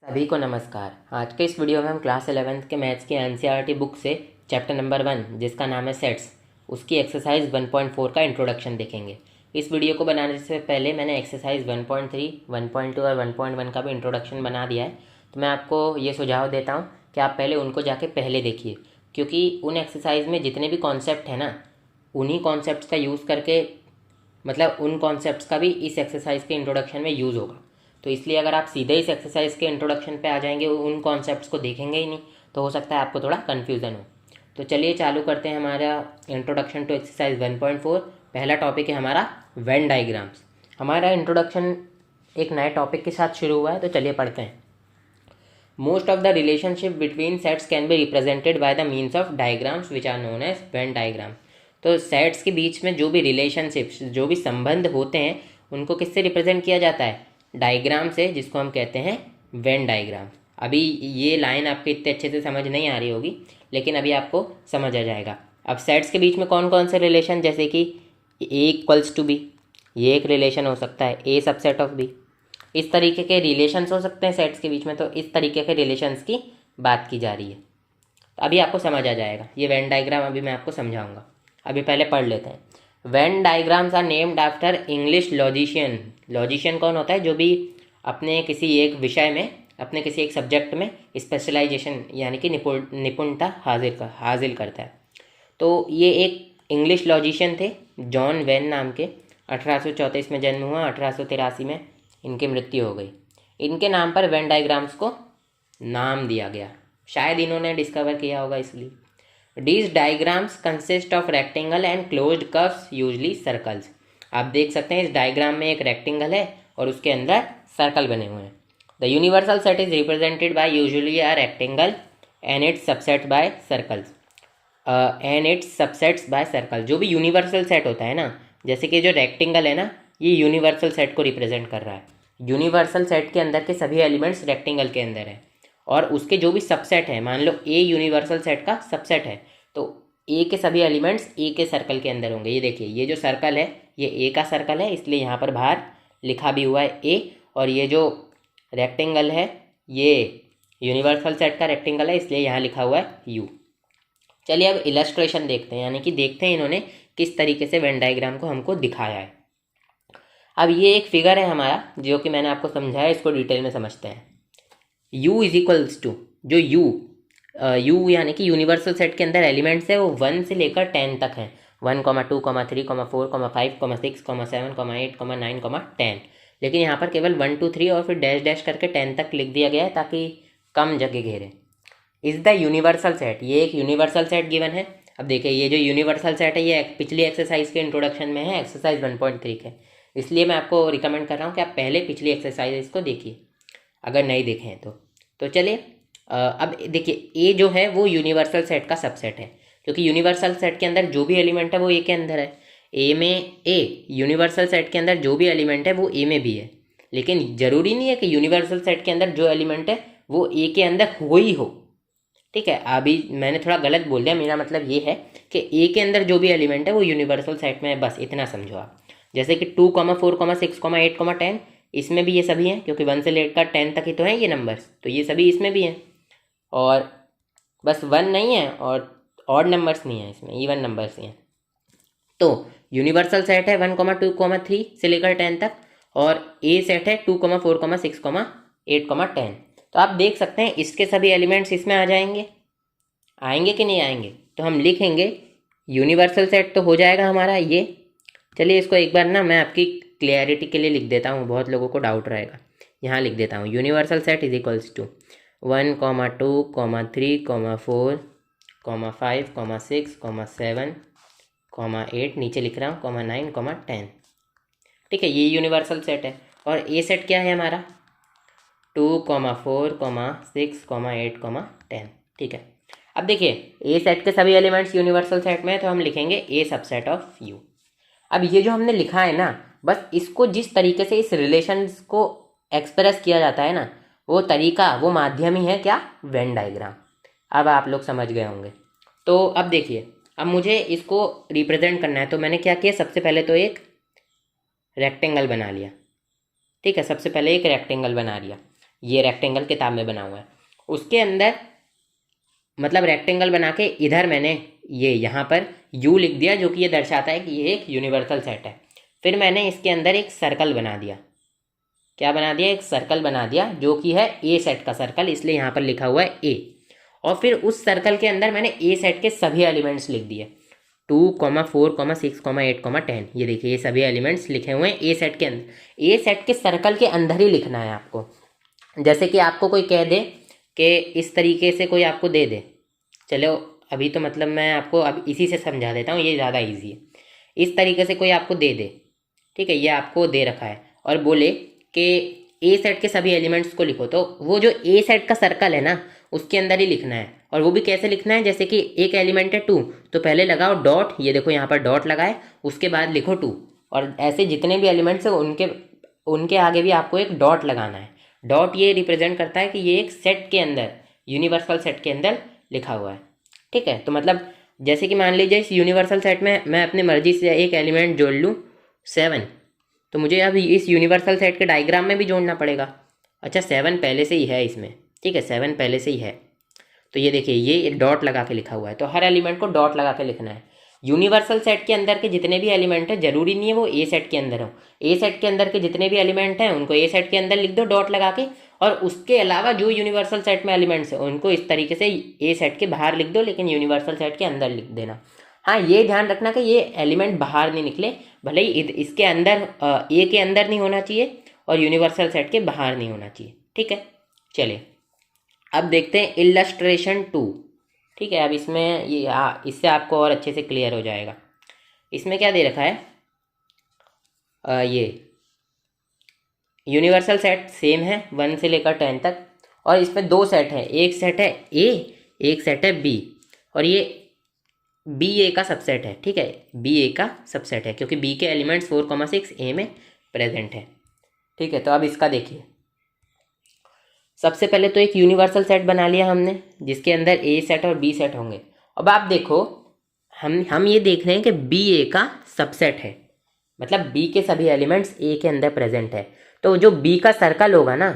सभी को नमस्कार। आज के इस वीडियो में हम क्लास 11th के मैथ्स की एनसीईआरटी बुक से चैप्टर नंबर 1 जिसका नाम है सेट्स, उसकी एक्सरसाइज 1.4 का इंट्रोडक्शन देखेंगे। इस वीडियो को बनाने से पहले मैंने एक्सरसाइज 1.3, 1.2 और 1.1 का भी इंट्रोडक्शन बना दिया है। तो मैं आपको ये सुझाव देता हूँ कि आप पहले उनको जाके पहले देखिए, क्योंकि उन एक्सरसाइज में जितने भी कॉन्सेप्ट हैं ना, उन्हीं कॉन्सेप्ट्स का यूज़ करके, मतलब उन कॉन्सेप्ट्स का भी इस एक्सरसाइज के इंट्रोडक्शन में यूज़ होगा। तो इसलिए अगर आप सीधे इस एक्सरसाइज के इंट्रोडक्शन पे आ जाएंगे, उन कॉन्सेप्ट्स को देखेंगे ही नहीं, तो हो सकता है आपको थोड़ा कन्फ्यूज़न हो। तो चलिए चालू करते हैं हमारा इंट्रोडक्शन टू एक्सरसाइज 1.4। पहला टॉपिक है हमारा वेन डाइग्राम्स। हमारा इंट्रोडक्शन एक नए टॉपिक के साथ शुरू हुआ है, तो चलिए पढ़ते हैं। Most of the relationship between sets can be represented by the means of diagrams which are known as Venn diagram. तो सेट्स के बीच में जो भी रिलेशनशिप्स, जो भी संबंध होते हैं, उनको किससे रिप्रेजेंट किया जाता है? डायग्राम से, जिसको हम कहते हैं वेन डायग्राम। अभी ये लाइन आपके इतने अच्छे से समझ नहीं आ रही होगी, लेकिन अभी आपको समझ आ जाएगा। अब सेट्स के बीच में कौन कौन से रिलेशन, जैसे कि ए इक्वल्स टू बी, ये एक रिलेशन हो सकता है, ए सबसेट ऑफ बी, इस तरीके के रिलेशंस हो सकते हैं सेट्स के बीच में। तो इस तरीके के रिलेशंस की बात की जा रही है। तो अभी आपको समझ आ जाएगा। ये वेन डायग्राम अभी मैं आपको समझाऊंगा। अभी पहले पढ़ लेते हैं। Venn diagrams are named after English logician. Logician कौन होता है? जो भी अपने किसी एक विषय में, अपने किसी एक सब्जेक्ट में स्पेशलाइजेशन यानी कि निपुणता हासिल करता है। तो ये एक इंग्लिश लॉजिशियन थे, जॉन वेन नाम के। 1834 में जन्म हुआ, 1883 में इनकी मृत्यु हो गई। इनके नाम पर वेन डायग्राम्स को नाम दिया गया, शायद इन्होंने डिस्कवर किया होगा इसलिए। These diagrams consist of rectangle and closed curves, usually circles। आप देख सकते हैं इस डायग्राम में एक रेक्टेंगल है और उसके अंदर सर्कल बने हुए हैं। The universal set is represented by usually a rectangle and its subset by circles। and its subsets by circle। जो भी यूनिवर्सल सेट होता है ना, जैसे कि जो रेक्टेंगल है ना, ये यूनिवर्सल सेट को रिप्रेजेंट कर रहा है। यूनिवर्सल सेट के अंदर के सभी एलिमेंट्स रेक्टेंगल के अंदर है, और उसके जो भी सबसेट है, मान लो ए यूनिवर्सल सेट का सबसेट है, तो ए के सभी एलिमेंट्स ए के सर्कल के अंदर होंगे। ये देखिए, ये जो सर्कल है ये ए का सर्कल है, इसलिए यहाँ पर बाहर लिखा भी हुआ है ए। और ये जो रेक्टेंगल है ये यूनिवर्सल सेट का रेक्टेंगल है, इसलिए यहाँ लिखा हुआ है यू। चलिए अब इलस्ट्रेशन देखते हैं, यानी कि देखते हैं इन्होंने किस तरीके से वेन डायग्राम को हमको दिखाया है। अब ये एक फिगर है हमारा, जो कि मैंने आपको समझाया, इसको डिटेल में समझते हैं। u इज इक्वल्स टू, जो u यानी कि यूनिवर्सल सेट के अंदर एलिमेंट्स है वो 1 से लेकर 10 तक हैं। 1, 2, 3, 4, 5, 6, 7, 8, 9, 10। लेकिन यहाँ पर केवल 1, 2, 3 और फिर डैश डैश करके 10 तक लिख दिया गया है, ताकि कम जगह घेरे। इज़ द यूनिवर्सल सेट, ये एक यूनिवर्सल सेट गिवन है। अब देखिए, ये जो यूनिवर्सल सेट है ये पिछली एक्सरसाइज के इंट्रोडक्शन में है, एक्सरसाइज 1.3 के। इसलिए मैं आपको रिकमेंड कर रहा हूँ कि आप पहले पिछली एक्सरसाइज को देखिए, अगर नहीं देखे हैं तो चलिए अब देखिए, ए जो है वो यूनिवर्सल सेट का सबसेट है, क्योंकि यूनिवर्सल सेट के अंदर जो भी एलिमेंट है वो ए के अंदर है। ए में यूनिवर्सल सेट के अंदर जो भी एलिमेंट है वो ए में भी है। लेकिन ज़रूरी नहीं है कि यूनिवर्सल सेट के अंदर जो एलिमेंट है वो ए के अंदर हो ही हो। ठीक है, अभी मैंने थोड़ा गलत बोल दिया, मेरा मतलब ये है कि ए के अंदर जो भी एलिमेंट है वो यूनिवर्सल सेट में है, बस इतना समझो आप। जैसे कि 2, 4, 6, 8, 10, इसमें भी ये सभी हैं, क्योंकि 1 से लेकर 10 तक ही तो हैं ये नंबर्स, तो ये सभी इसमें भी हैं। और बस 1 नहीं है और ऑड नंबर्स नहीं है, इसमें इवन नंबर्स ही हैं। तो यूनिवर्सल सेट है 1, 2, 3 से लेकर 10 तक, और ए सेट है 2, 4, 6, 8, 10। तो आप देख सकते हैं इसके सभी एलिमेंट्स इसमें आ जाएंगे, आएंगे कि नहीं आएंगे? तो हम लिखेंगे यूनिवर्सल सेट तो हो जाएगा हमारा ये। चलिए इसको एक बार ना मैं आपकी क्लियरिटी के लिए लिख देता हूँ, बहुत लोगों को डाउट रहेगा। यहाँ लिख देता हूँ, universal set is equals to 1, 2, 3, 4, 5, 6, 7, 8, नीचे लिख रहा हूँ 9, 10। ठीक है, ये यूनिवर्सल सेट है। और ए सेट क्या है हमारा? 2, 4, 6, 8, 10। ठीक है, अब देखिए ए सेट के सभी एलिमेंट्स यूनिवर्सल सेट में है, तो हम लिखेंगे ए सबसेट ऑफ यू। अब ये जो हमने लिखा है ना, बस इसको जिस तरीके से इस रिलेशंस को एक्सप्रेस किया जाता है ना, वो तरीका, वो माध्यम ही है क्या? Venn diagram. अब आप लोग समझ गए होंगे। तो अब देखिए, अब मुझे इसको रिप्रेजेंट करना है, तो मैंने क्या किया? सबसे पहले तो एक रेक्टेंगल बना लिया। ठीक है, सबसे पहले एक रेक्टेंगल बना लिया। ये रेक्टेंगल किताब में बना हुआ है। उसके अंदर मतलब रेक्टेंगल बना के इधर मैंने ये यहाँ पर यू लिख दिया, जो कि ये दर्शाता है कि ये एक यूनिवर्सल सेट है। फिर मैंने इसके अंदर एक सर्कल बना दिया। क्या बना दिया? एक सर्कल बना दिया, जो कि है ए सेट का सर्कल, इसलिए यहाँ पर लिखा हुआ है ए। और फिर उस सर्कल के अंदर मैंने ए सेट के सभी एलिमेंट्स लिख दिए, 2, 4, 6, 8, 10। ये देखिए ये सभी एलिमेंट्स लिखे हुए हैं ए सेट के अंदर। ए सेट के सर्कल के अंदर ही लिखना है आपको। जैसे कि आपको कोई कह दे कि इस तरीके से कोई आपको दे दे, चलो अभी तो मतलब मैं आपको अब इसी से समझा देता हूँ, ये ज़्यादा ईजी है। इस तरीके से कोई आपको दे दे, ठीक है, ये आपको दे रखा है, और बोले कि ए सेट के सभी एलिमेंट्स को लिखो, तो वो जो ए सेट का सर्कल है ना, उसके अंदर ही लिखना है। और वो भी कैसे लिखना है? जैसे कि एक एलिमेंट है 2, तो पहले लगाओ डॉट, ये देखो यहाँ पर डॉट लगाए, उसके बाद लिखो 2। और ऐसे जितने भी एलिमेंट्स हैं उनके आगे भी आपको एक डॉट लगाना है। डॉट ये रिप्रेजेंट करता है कि ये एक सेट के अंदर, यूनिवर्सल सेट के अंदर लिखा हुआ है, ठीक है। तो मतलब जैसे कि मान लीजिए इस यूनिवर्सल सेट में मैं अपनी मर्जी से एक एलिमेंट जोड़ लूँ 7, तो मुझे अब इस यूनिवर्सल सेट के डायग्राम में भी जोड़ना पड़ेगा। अच्छा 7 पहले से ही है इसमें, ठीक है, 7 पहले से ही है। तो ये देखिए ये डॉट लगा के लिखा हुआ है, तो हर एलिमेंट को डॉट लगा के लिखना है। यूनिवर्सल सेट के अंदर के जितने भी एलिमेंट हैं, जरूरी नहीं है वो ए सेट के अंदर हो, ए सेट के अंदर के जितने भी एलिमेंट हैं उनको ए सेट के अंदर लिख दो डॉट लगा के, और उसके अलावा जो यूनिवर्सल सेट में एलिमेंट्स हैं उनको इस तरीके से ए सेट के बाहर लिख दो, लेकिन यूनिवर्सल सेट के अंदर लिख देना। हाँ ये ध्यान रखना कि ये एलिमेंट बाहर नहीं निकले, भले ही इसके अंदर ए के अंदर नहीं होना चाहिए और यूनिवर्सल सेट के बाहर नहीं होना चाहिए, ठीक है। चलिए अब देखते हैं इलस्ट्रेशन 2, ठीक है। अब इसमें ये इससे आपको और अच्छे से क्लियर हो जाएगा। इसमें क्या दे रखा है? ये यूनिवर्सल सेट सेम है 1 से लेकर 10 तक, और इसमें 2 सेट है, एक सेट है ए, एक सेट है बी, और ये बी ए का सबसेट है, ठीक है, बी ए का सबसेट है, क्योंकि बी के एलिमेंट्स 4, 6 ए में प्रेजेंट है, ठीक है। तो अब इसका देखिए, सबसे पहले तो एक यूनिवर्सल सेट बना लिया हमने, जिसके अंदर ए सेट और बी सेट होंगे। अब आप देखो, हम ये देख रहे हैं कि बी ए का सबसेट है, मतलब बी के सभी एलिमेंट्स ए के अंदर प्रेजेंट है, तो जो बी का सर्कल होगा ना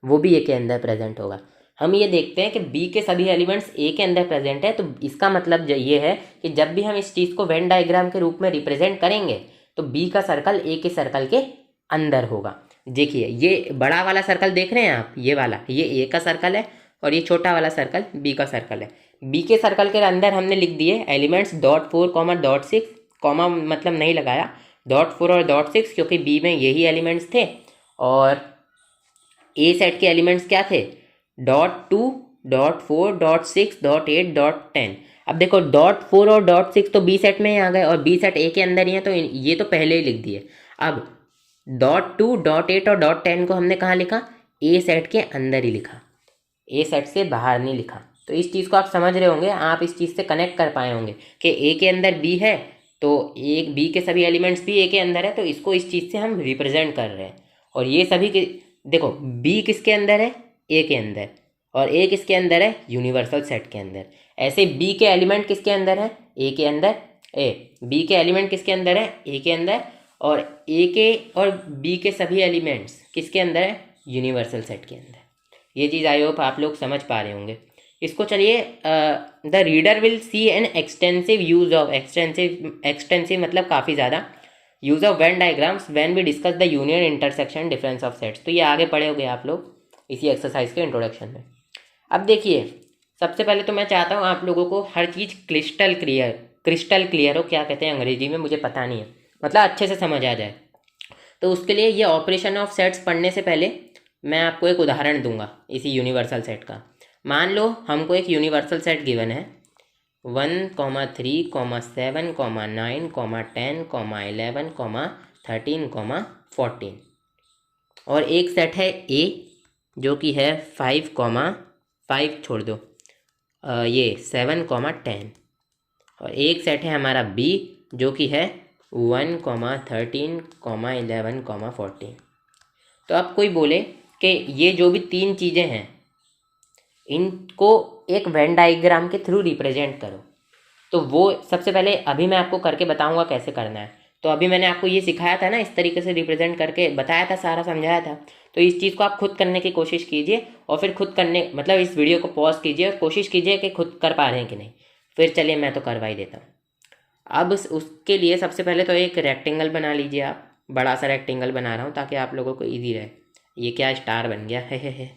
वो भी ए के अंदर प्रेजेंट होगा। हम ये देखते हैं कि बी के सभी एलिमेंट्स ए के अंदर प्रेजेंट है, तो इसका मतलब ये है कि जब भी हम इस चीज़ को वेन डायग्राम के रूप में रिप्रेजेंट करेंगे तो बी का सर्कल ए के सर्कल के अंदर होगा। देखिए ये बड़ा वाला सर्कल देख रहे हैं आप, ये वाला, ये ए का सर्कल है, और ये छोटा वाला सर्कल बी का सर्कल है। बी के सर्कल के अंदर हमने लिख दिए एलिमेंट्स .4, .6, कॉमा मतलब नहीं लगाया, .4 और .6, क्योंकि बी में यही एलिमेंट्स थे, और ए सेट के एलिमेंट्स क्या थे? .2, .4, .6, .8, .10। अब देखो .4 और .6 तो बी सेट में ही आ गए, और बी सेट ए के अंदर ही है, तो ये तो पहले ही लिख दिए। अब .2, .8 और .10 को हमने कहाँ लिखा? ए सेट के अंदर ही लिखा, ए सेट से बाहर नहीं लिखा। तो इस चीज़ को आप समझ रहे होंगे, आप इस चीज़ से कनेक्ट कर पाए होंगे कि ए के अंदर बी है, तो एक बी के सभी एलिमेंट्स भी ए के अंदर है, तो इसको इस चीज़ से हम रिप्रेजेंट कर रहे हैं। और ये सभी के देखो, बी किसके अंदर है? ए के अंदर, और ए किसके अंदर है? यूनिवर्सल सेट के अंदर। ऐसे बी के एलिमेंट किसके अंदर है? ए के अंदर। बी के एलिमेंट किसके अंदर है? ए के अंदर। और ए के और बी के सभी एलिमेंट्स किसके अंदर है? यूनिवर्सल सेट के अंदर। ये चीज़ आई होप आप लोग समझ पा रहे होंगे। इसको चलिए, the reader will see an extensive use of, extensive मतलब काफ़ी ज़्यादा, use of Venn diagrams when we discuss the union intersection difference of sets. तो ये आगे पढ़े होंगे आप लोग इसी एक्सरसाइज के इंट्रोडक्शन में। अब देखिए, सबसे पहले तो मैं चाहता हूँ आप लोगों को हर चीज़ क्रिस्टल क्लियर हो, क्या कहते हैं अंग्रेजी में मुझे पता नहीं है, मतलब अच्छे से समझ आ जाए। तो उसके लिए ये ऑपरेशन ऑफ सेट्स पढ़ने से पहले मैं आपको एक उदाहरण दूंगा इसी यूनिवर्सल सेट का। मान लो हमको एक यूनिवर्सल सेट गिवन है 1, 3, 7, 9, 10, 11, 13, 14, और एक सेट है ए जो कि है 5, 5 छोड़ दो, ये 7, 10, और एक सेट है हमारा बी जो कि है 1, 13, 11, 14। तो अब कोई बोले कि ये जो भी 3 चीज़ें हैं इनको एक वेन डायग्राम के थ्रू रिप्रेजेंट करो, तो वो सबसे पहले अभी मैं आपको करके बताऊंगा कैसे करना है। तो अभी मैंने आपको ये सिखाया था ना, इस तरीके से रिप्रेजेंट करके बताया था, सारा समझाया था। तो इस चीज़ को आप खुद करने की कोशिश कीजिए और फिर खुद करने मतलब इस वीडियो को पॉज कीजिए और कोशिश कीजिए कि खुद कर पा रहे हैं कि नहीं। फिर चलिए मैं तो करवा ही देता हूँ। अब उसके लिए सबसे पहले तो एक रेक्टेंगल बना लीजिए आप। बड़ा सा रेक्टेंगल बना रहा हूँ ताकि आप लोगों को ईजी रहे। ये क्या स्टार बन गया है।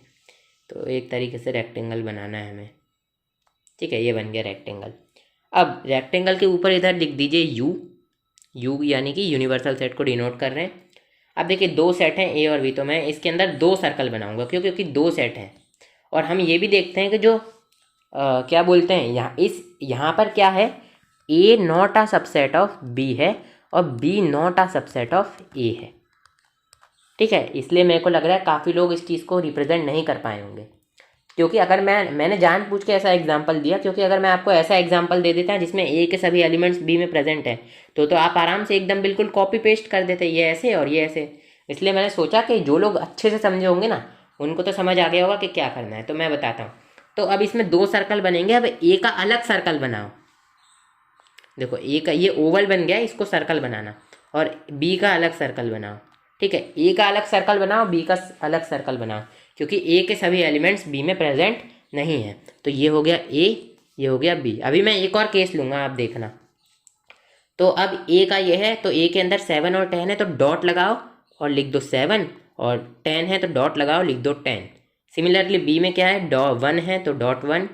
तो एक तरीके से रेक्टेंगल बनाना है हमें, ठीक है। ये बन गया रेक्टेंगल। अब रेक्टेंगल के ऊपर इधर लिख दीजिए यू यानी कि यूनिवर्सल सेट को डिनोट कर रहे हैं। अब देखिए दो सेट हैं ए और बी, तो मैं इसके अंदर दो सर्कल बनाऊंगा क्योंकि दो सेट हैं। और हम ये भी देखते हैं कि जो क्या बोलते हैं यहाँ पर क्या है, A not a subset of B है और B not a subset of A है, ठीक है। इसलिए मेरे को लग रहा है काफ़ी लोग इस चीज़ को रिप्रेजेंट नहीं कर पाए होंगे, क्योंकि अगर मैंने जानबूझ के ऐसा एग्जांपल दिया, क्योंकि अगर मैं आपको ऐसा एग्जांपल दे देता जिसमें ए के सभी एलिमेंट्स बी में प्रेजेंट है तो आप आराम से एकदम बिल्कुल कॉपी पेस्ट कर देते, ये ऐसे और ये ऐसे। इसलिए मैंने सोचा कि जो लोग अच्छे से समझे होंगे ना उनको तो समझ आ गया होगा कि क्या करना है। तो मैं बताता हूँ। तो अब इसमें दो सर्कल बनेंगे। अब ए का अलग सर्कल बनाओ। देखो ए का ये ओवल बन गया, इसको सर्कल बनाना, और बी का अलग सर्कल बनाओ, ठीक है। ए का अलग सर्कल बनाओ, बी का अलग सर्कल बनाओ, क्योंकि ए के सभी एलिमेंट्स बी में प्रेजेंट नहीं है। तो ये हो गया ए, ये हो गया बी। अभी मैं एक और केस लूँगा, आप देखना। तो अब ए का ये है, तो ए के अंदर 7 और 10 है तो डॉट लगाओ और लिख दो 7, और 10 है तो डॉट लगाओ लिख दो 10। सिमिलरली बी में क्या है, 1 है तो डॉट 1,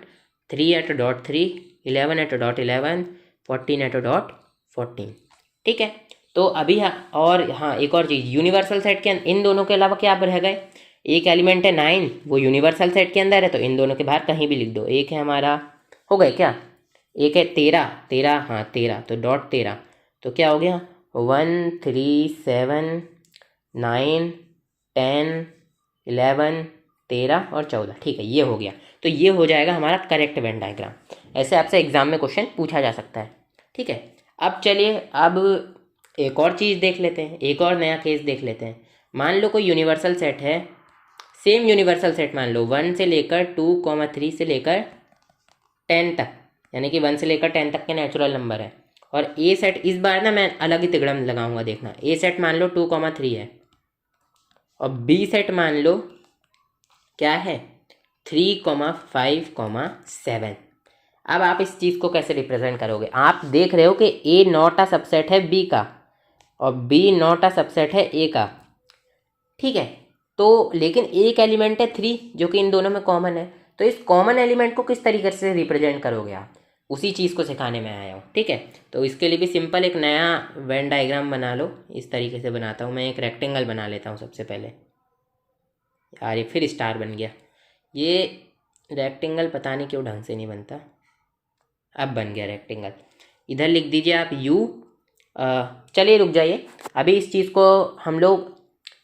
3 है तो डॉट 3, 11 है तो डॉट 11, 14 है तो डॉट 14, ठीक है। तो अभी और हाँ एक और चीज़, यूनिवर्सल सेट के इन दोनों के अलावा क्या रह गए, एक एलिमेंट है 9, वो यूनिवर्सल सेट के अंदर है तो इन दोनों के बाहर कहीं भी लिख दो। एक है हमारा, हो गए क्या, एक है 13, हाँ 13 तो डॉट 13, तो क्या हो गया 1, 3, 7, 9, 10, 11, 13 और 14, ठीक है। ये हो गया। तो ये हो जाएगा हमारा करेक्ट वेन डायग्राम। ऐसे आपसे एग्जाम में क्वेश्चन पूछा जा सकता है, ठीक है। अब चलिए अब एक और चीज़ देख लेते हैं, एक और नया केस देख लेते हैं। मान लो कोई यूनिवर्सल सेट है, सेम यूनिवर्सल सेट मान लो 1 से लेकर 2, 3 से लेकर 10 तक, यानी कि 1 से लेकर 10 तक के नेचुरल नंबर है। और ए सेट, इस बार ना मैं अलग ही तिगड़म लगाऊंगा, देखना। ए सेट मान लो 2, 3 है और बी सेट मान लो क्या है 3, 5, 7। अब आप इस चीज़ को कैसे रिप्रेजेंट करोगे, आप देख रहे हो कि ए नॉट अ सबसेट है बी का और बी नॉट अ सबसेट है ए का, ठीक है। तो लेकिन एक एलिमेंट है 3 जो कि इन दोनों में कॉमन है, तो इस कॉमन एलिमेंट को किस तरीके से रिप्रेजेंट करोगे आप, उसी चीज़ को सिखाने में आया हूँ, ठीक है। तो इसके लिए भी सिंपल एक नया वेन डायग्राम बना लो। इस तरीके से बनाता हूँ मैं, एक रेक्टेंगल बना लेता हूँ सबसे पहले। यार ये फिर स्टार बन गया, ये रेक्टेंगल पता नहीं क्यों ढंग से नहीं बनता। अब बन गया रेक्टेंगल। इधर लिख दीजिए आप यू। चलिए रुक जाइए, अभी इस चीज़ को हम लोग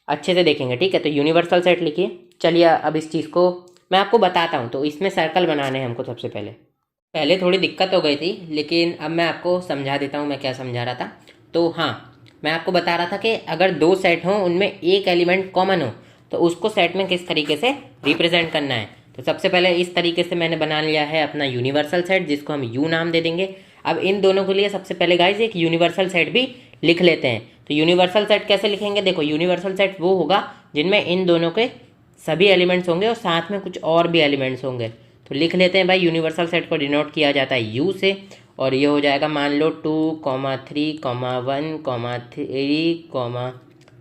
अच्छे से देखेंगे, ठीक है। तो यूनिवर्सल सेट लिखिए। चलिए अब इस चीज़ को मैं आपको बताता हूँ। तो इसमें सर्कल बनाने हैं हमको सबसे पहले थोड़ी दिक्कत हो गई थी, लेकिन अब मैं आपको समझा देता हूँ मैं क्या समझा रहा था। तो हाँ, मैं आपको बता रहा था कि अगर दो सेट हों उनमें एक एलिमेंट कॉमन हो तो उसको सेट में किस तरीके से रिप्रेजेंट करना है। तो सबसे पहले इस तरीके से मैंने बना लिया है अपना यूनिवर्सल सेट, जिसको हम यू नाम दे देंगे। अब इन दोनों के लिए सबसे पहले गाइज एक यूनिवर्सल सेट भी लिख लेते हैं। तो यूनिवर्सल सेट कैसे लिखेंगे, देखो यूनिवर्सल सेट वो होगा जिनमें इन दोनों के सभी एलिमेंट्स होंगे और साथ में कुछ और भी एलिमेंट्स होंगे। तो लिख लेते हैं भाई, यूनिवर्सल सेट को डिनोट किया जाता है यू से, और ये हो जाएगा मान लो 2, 3, 1, 3,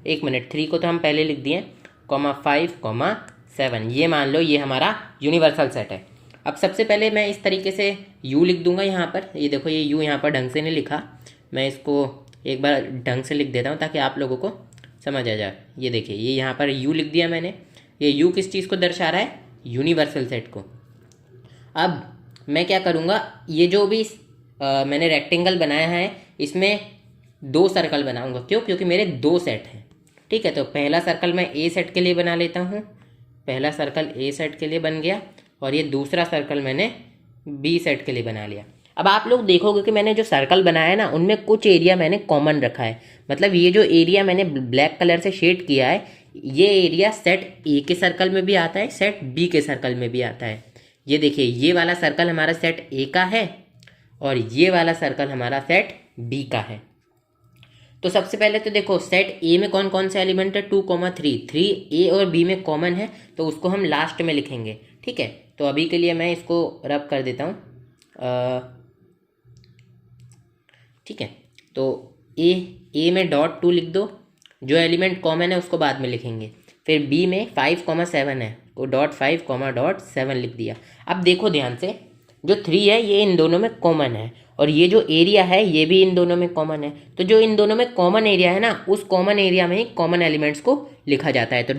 1 मिनट 3 को तो हम पहले लिख दिए, 5, 7। ये मान लो ये हमारा यूनिवर्सल सेट है। अब सबसे पहले मैं इस तरीके से यू लिख दूंगा यहाँ पर। ये देखो ये यू यहाँ पर ढंग से नहीं लिखा, मैं इसको एक बार ढंग से लिख देता हूँ ताकि आप लोगों को समझ आ जाए। ये देखिए ये यहाँ पर यू लिख दिया मैंने। ये यू किस चीज़ को दर्शा रहा है, यूनिवर्सल सेट को। अब मैं क्या करूँगा, ये जो भी मैंने रेक्टेंगल बनाया है इसमें दो सर्कल बनाऊँगा। क्यों, क्योंकि मेरे दो सेट हैं, ठीक है। तो पहला सर्कल मैं ए सेट के लिए बना लेता हूँ, पहला सर्कल ए सेट के लिए बन गया, और ये दूसरा सर्कल मैंने बी सेट के लिए बना लिया। अब आप लोग देखोगे कि मैंने जो सर्कल बनाया है ना उनमें कुछ एरिया मैंने कॉमन रखा है। मतलब ये जो एरिया मैंने ब्लैक कलर से शेड किया है, ये एरिया सेट ए के सर्कल में भी आता है, सेट बी के सर्कल में भी आता है। ये देखिए ये वाला सर्कल हमारा सेट ए का है और ये वाला सर्कल हमारा सेट बी का है। तो सबसे पहले तो देखो सेट ए में कौन कौन से एलिमेंट है, 2,3, 3 ए और बी में कॉमन है, तो उसको हम लास्ट में लिखेंगे। ठीक है, तो अभी के लिए मैं इसको रब कर देता हूँ। ठीक है, तो ए में .2 लिख दो, जो एलिमेंट कॉमन है उसको बाद में लिखेंगे। फिर बी में 5,7 है, वो .5,7 लिख दिया। अब देखो ध्यान से, जो 3 है ये इन दोनों में कॉमन है, और ये जो एरिया है ये भी इन दोनों में कॉमन है। तो जो इन दोनों में कॉमन एरिया है ना, उस कॉमन एरिया में ही कॉमन एलिमेंट्स को लिखा जाता है। तो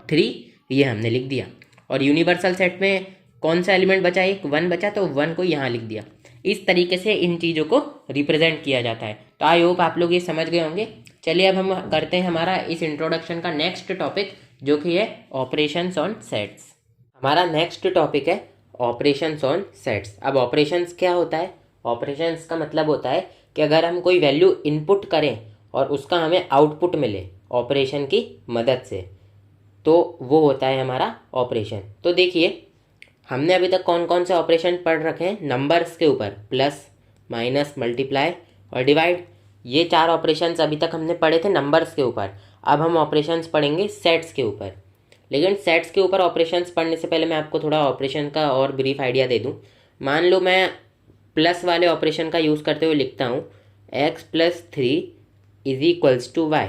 .3 ये हमने लिख दिया। और यूनिवर्सल सेट में कौन सा एलिमेंट बचा, एक 1 बचा, तो 1 को यहाँ लिख दिया। इस तरीके से इन चीज़ों को रिप्रेजेंट किया जाता है। तो आई होप आप लोग ये समझ गए होंगे। चलिए अब हम करते हैं हमारा इस इंट्रोडक्शन का नेक्स्ट टॉपिक, जो कि है ऑपरेशंस ऑन सेट्स। हमारा नेक्स्ट टॉपिक है ऑपरेशंस ऑन सेट्स। अब ऑपरेशंस क्या होता है? ऑपरेशंस का मतलब होता है कि अगर हम कोई वैल्यू इनपुट करें और उसका हमें आउटपुट मिले ऑपरेशन की मदद से, तो वो होता है हमारा ऑपरेशन। तो देखिए, हमने अभी तक कौन कौन से ऑपरेशन पढ़ रखे हैं नंबर्स के ऊपर, प्लस, माइनस, मल्टीप्लाई और डिवाइड। ये 4 ऑपरेशंस अभी तक हमने पढ़े थे नंबर्स के ऊपर। अब हम ऑपरेशंस पढ़ेंगे सेट्स के ऊपर। लेकिन सेट्स के ऊपर ऑपरेशंस पढ़ने से पहले मैं आपको थोड़ा ऑपरेशन का और ब्रीफ आइडिया दे दूं। मान लो मैं प्लस वाले ऑपरेशन का यूज़ करते हुए लिखता हूँ x+3 = y,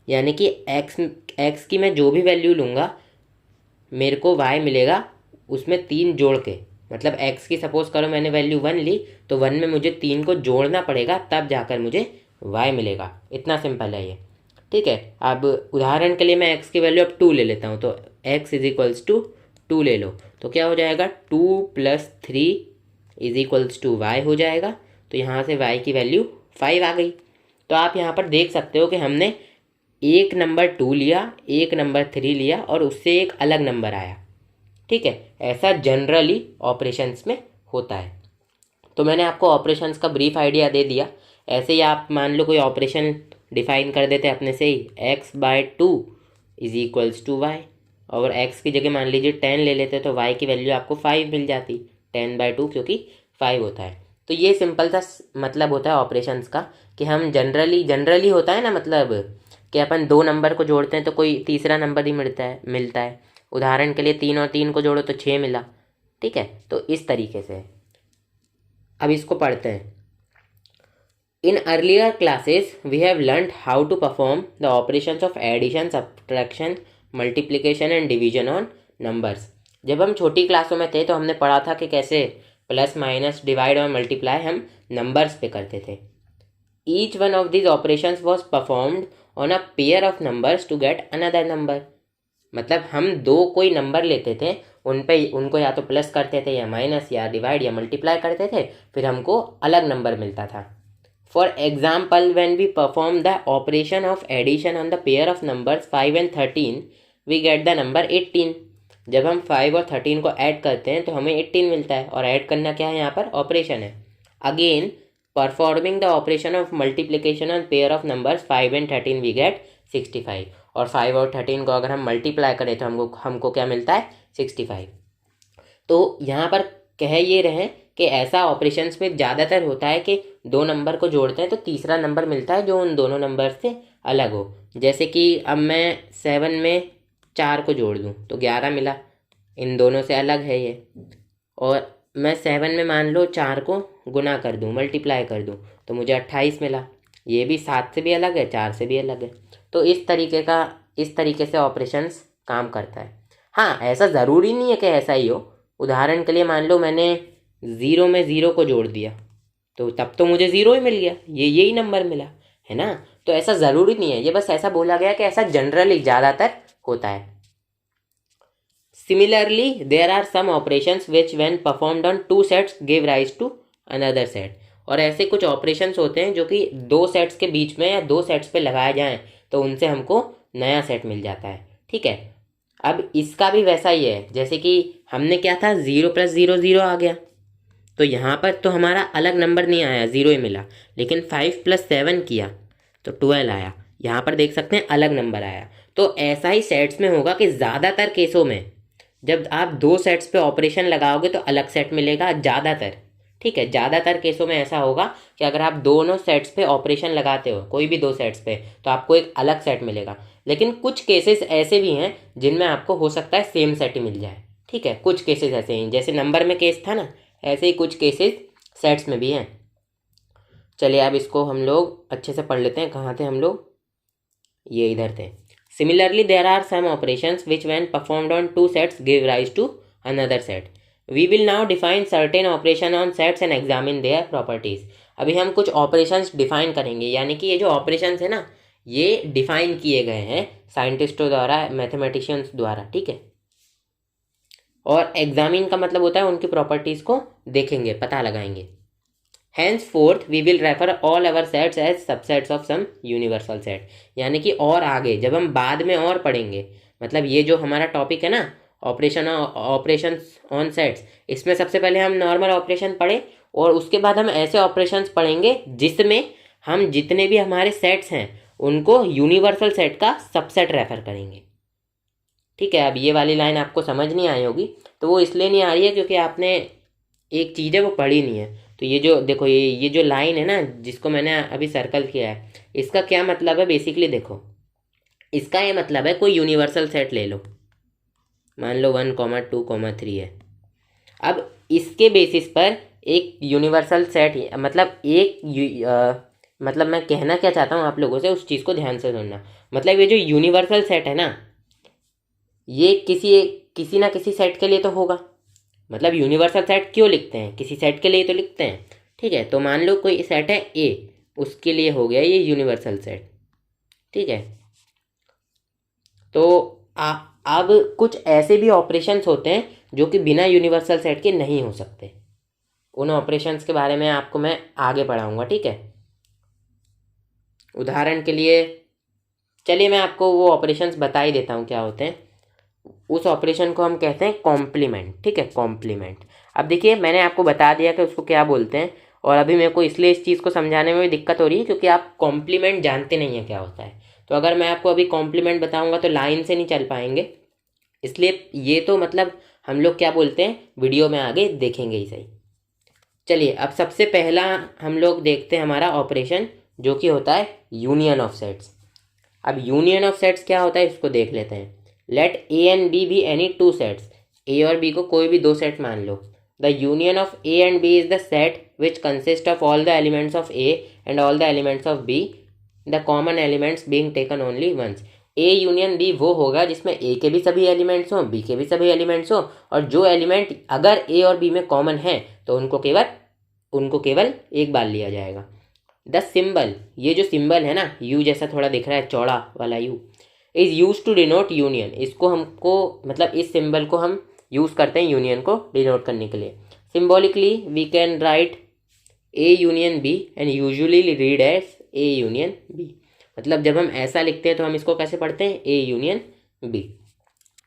यानी कि x की मैं जो भी वैल्यू लूँगा मेरे को y मिलेगा उसमें 3 जोड़ के। मतलब x की सपोज करो मैंने वैल्यू 1 ली, तो 1 में मुझे 3 को जोड़ना पड़ेगा, तब जाकर मुझे y मिलेगा। इतना सिंपल है ये। ठीक है, अब उदाहरण के लिए मैं x की वैल्यू अब 2 ले लेता हूँ, तो x = 2 ले लो, तो क्या हो जाएगा 2 + 3 = y हो जाएगा। तो यहाँ से y की वैल्यू 5 आ गई। तो आप यहाँ पर देख सकते हो कि हमने एक नंबर 2 लिया, एक नंबर 3 लिया और उससे एक अलग नंबर आया। ठीक है, ऐसा जनरली ऑपरेशंस में होता है। तो मैंने आपको ऑपरेशंस का ब्रीफ आइडिया दे दिया। ऐसे ही आप मान लो कोई ऑपरेशन डिफाइन कर देते अपने से ही, x/2 = y, और x की जगह मान लीजिए 10 ले लेते तो y की वैल्यू आपको 5 मिल जाती, 10/2 क्योंकि 5 होता है। तो ये सिंपल सा मतलब होता है ऑपरेशंस का, कि हम जनरली होता है ना, मतलब कि अपन 2 नंबर को जोड़ते हैं तो कोई तीसरा नंबर ही मिलता है। उदाहरण के लिए 3 और 3 को जोड़ो तो 6 मिला। ठीक है, तो इस तरीके से। अब इसको पढ़ते हैं। In earlier classes we have learned how to perform the operations of addition, subtraction, multiplication and division on numbers. जब हम छोटी क्लासों में थे तो हमने पढ़ा था कि कैसे प्लस, माइनस, डिवाइड और मल्टीप्लाई हम नंबर्स पे करते थे। Each one of this operations was performed on a pair of numbers to get another number. मतलब हम 2 कोई नंबर लेते थे, उनको या तो प्लस करते थे या माइनस या डिवाइड या मल्टीप्लाई करते थे, फिर हमको अलग नंबर मिलता था। For example, when we perform the operation of addition on the pair of numbers 5 and 13, we get the number 18। जब हम 5 और 13 को ऐड करते हैं तो हमें 18 मिलता है, और ऐड करना क्या है यहाँ पर, ऑपरेशन है। Again performing the operation of multiplication on pair of numbers 5 and 13, we get 65। और 5 और 13 को अगर हम मल्टीप्लाई करें तो हमको क्या मिलता है, 65। तो यहाँ पर कह ये रहे हैं कि ऐसा ऑपरेशंस में ज़्यादातर होता है कि 2 नंबर को जोड़ते हैं तो तीसरा नंबर मिलता है जो उन दोनों नंबर से अलग हो। जैसे कि अब मैं 7 में 4 को जोड़ दूँ तो 11 मिला, इन दोनों से अलग है ये। और मैं 7 में मान लो 4 को गुना कर दूँ, मल्टीप्लाई कर दूँ, तो मुझे 28 मिला। ये भी 7 से भी अलग है, 4 से भी अलग है। तो इस तरीके से ऑपरेशंस काम करता है। हाँ, ऐसा ज़रूरी नहीं है कि ऐसा ही हो। उदाहरण के लिए मान लो मैंने 0 में 0 को जोड़ दिया, तो तब तो मुझे 0 ही मिल गया, यही नंबर मिला, है ना। तो ऐसा ज़रूरी नहीं है, ये बस ऐसा बोला गया कि ऐसा जनरली ज़्यादातर होता है। Similarly there are some operations which when performed on 2 sets give rise to another set. और ऐसे कुछ ऑपरेशंस होते हैं जो कि 2 सेट्स के बीच में या 2 सेट्स पे लगाए जाएं तो उनसे हमको नया सेट मिल जाता है। ठीक है, अब इसका भी वैसा ही है, जैसे कि हमने क्या था, 0 + 0 0 आ गया, तो यहाँ पर तो हमारा अलग नंबर नहीं आया, 0 ही मिला। लेकिन 5 + 7 किया तो 12 आया, यहाँ पर देख सकते हैं अलग नंबर आया। तो ऐसा ही सेट्स में होगा कि ज़्यादातर केसों में जब आप 2 सेट्स पे ऑपरेशन लगाओगे तो अलग सेट मिलेगा ज़्यादातर। ठीक है, ज़्यादातर केसों में ऐसा होगा कि अगर आप दोनों सेट्स पे ऑपरेशन लगाते हो, कोई भी दो सेट्स पे, तो आपको एक अलग सेट मिलेगा। लेकिन कुछ केसेस ऐसे भी हैं जिनमें आपको हो सकता है सेम सेट ही मिल जाए। ठीक है, कुछ केसेस ऐसे हैं, जैसे नंबर में केस था ना, ऐसे ही कुछ केसेस सेट्स में भी हैं। चलिए अब इसको हम लोग अच्छे से पढ़ लेते हैं। कहाँ थे हम लोग? ये इधर थे। Similarly there are some operations which when performed on two sets give rise to another set. We will now define certain operation on sets and examine their properties. अभी हम कुछ ऑपरेशंस डिफाइन करेंगे, यानी कि ये जो ऑपरेशंस है ना, ये डिफाइन किए गए हैं साइंटिस्टों द्वारा, मैथमेटिशियंस द्वारा। ठीक है, और एग्जामिन का मतलब होता है उनकी प्रॉपर्टीज को देखेंगे, पता लगाएंगे। Henceforth we will refer all our sets as subsets of some universal set। यानी कि और आगे जब हम बाद में और पढ़ेंगे, मतलब ये जो हमारा टॉपिक है ना, ऑपरेशंस ऑन सेट्स, इसमें सबसे पहले हम नॉर्मल ऑपरेशन पढ़े और उसके बाद हम ऐसे ऑपरेशंस पढ़ेंगे जिसमें हम जितने भी हमारे सेट्स हैं उनको यूनिवर्सल सेट का सबसेट रेफर करेंगे। ठीक है, अब ये वाली लाइन आपको समझ नहीं आई होगी, तो वो इसलिए नहीं आ रही है क्योंकि आपने एक चीज़ है वो पढ़ी नहीं है। तो ये जो देखो, ये जो लाइन है ना जिसको मैंने अभी सर्कल किया है, इसका क्या मतलब है बेसिकली? देखो, इसका ये मतलब है कोई यूनिवर्सल सेट ले लो, मान लो 1,2,3 है। अब इसके बेसिस पर एक यूनिवर्सल सेट, मतलब मतलब मैं कहना क्या चाहता हूँ आप लोगों से, उस चीज़ को ध्यान से सुनना। मतलब ये जो यूनिवर्सल सेट है ना, ये किसी ना किसी सेट के लिए तो होगा। मतलब यूनिवर्सल सेट क्यों लिखते हैं? किसी सेट के लिए तो लिखते हैं। ठीक है, तो मान लो कोई सेट है ए, उसके लिए हो गया ये यूनिवर्सल सेट। ठीक है, तो अब कुछ ऐसे भी ऑपरेशंस होते हैं जो कि बिना यूनिवर्सल सेट के नहीं हो सकते। उन ऑपरेशंस के बारे में आपको मैं आगे पढ़ाऊंगा। ठीक है, उदाहरण के लिए चलिए मैं आपको वो ऑपरेशंस बता ही देता हूँ क्या होते हैं। उस ऑपरेशन को हम कहते हैं कॉम्प्लीमेंट। ठीक है, कॉम्प्लीमेंट। अब देखिए, मैंने आपको बता दिया कि उसको क्या बोलते हैं, और अभी मेरे को इसलिए इस चीज़ को समझाने में भी दिक्कत हो रही है क्योंकि आप कॉम्प्लीमेंट जानते नहीं हैं क्या होता है। तो अगर मैं आपको अभी कॉम्प्लीमेंट बताऊंगा तो लाइन से नहीं चल पाएंगे, इसलिए ये तो मतलब हम लोग क्या बोलते हैं वीडियो में आगे देखेंगे ही सही। चलिए अब सबसे पहला हम लोग देखते हैं हमारा ऑपरेशन, जो कि होता है यूनियन ऑफ सेट्स। अब यूनियन ऑफ सेट्स क्या होता है इसको देख लेते हैं। Let A and B be any two sets. A और बी को कोई भी दो सेट मान लो। The union of A and B is the set which consist of all the elements of A and all the elements of B, the common elements being taken only once. A union B वो होगा जिसमें ए के भी सभी elements हों, B के भी सभी एलिमेंट्स हों, और जो एलिमेंट अगर ए और बी में कॉमन है तो उनको केवल एक बार लिया जाएगा। द सिंबल, ये जो सिंबल है ना, यू जैसा थोड़ा दिख रहा है, चौड़ा वाला U, is use to denote union. इसको हमको मतलब इस सिंबल को हम यूज करते हैं यूनियन को डिनोट करने के लिए। Symbolically we can write A union B and usually read as A union B. मतलब जब हम ऐसा लिखते हैं तो हम इसको कैसे पढ़ते हैं? A union B.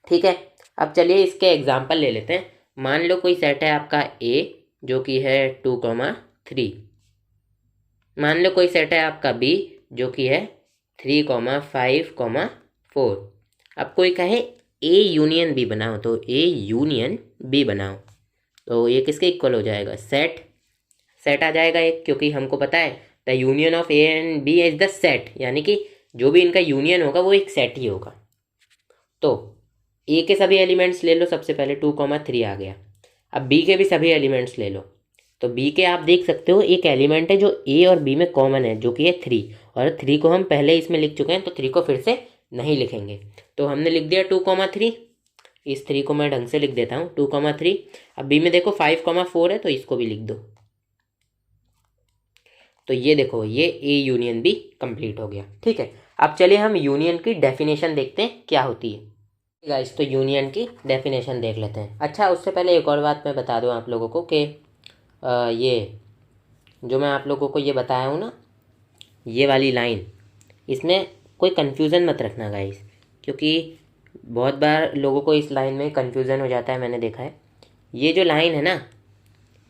ठीक है, अब चलिए इसके एग्जाम्पल ले लेते हैं। मान लो कोई सेट है आपका ए जो कि है 2,3। मान लो कोई सेट है आपका बी जो कि है 3,5,4। अब कोई कहे ए यूनियन बी बनाओ, तो ए यूनियन बी बनाओ, तो ये किसके इक्वल हो जाएगा? सेट आ जाएगा एक, क्योंकि हमको पता है the union of A and B is the set, यानी कि जो भी इनका यूनियन होगा वो एक सेट ही होगा। तो ए के सभी एलिमेंट्स ले लो, सबसे पहले 2,3 आ गया। अब बी के भी सभी एलिमेंट्स ले लो, तो बी के आप देख सकते हो एक एलिमेंट है जो ए और बी में कॉमन है, जो कि है 3, और 3 को हम पहले इसमें लिख चुके हैं, तो 3 को फिर से नहीं लिखेंगे। तो हमने लिख दिया 2,3, इस 3 को मैं ढंग से लिख देता हूँ 2,3। अब बी में देखो 5,4 है, तो इसको भी लिख दो। तो ये देखो, ये ए यूनियन बी कंप्लीट हो गया। ठीक है, अब चलिए हम यूनियन की डेफिनेशन देखते हैं क्या होती है। गाइस, तो यूनियन की डेफिनेशन देख लेते हैं। अच्छा, उससे पहले एक और बात मैं बता दूं आप लोगों को कि ये जो मैं आप लोगों को ये बताया हूँ ना, ये वाली लाइन, इसमें कोई कन्फ्यूज़न मत रखना गाइस, क्योंकि बहुत बार लोगों को इस लाइन में कन्फ्यूज़न हो जाता है, मैंने देखा है। ये जो लाइन है ना,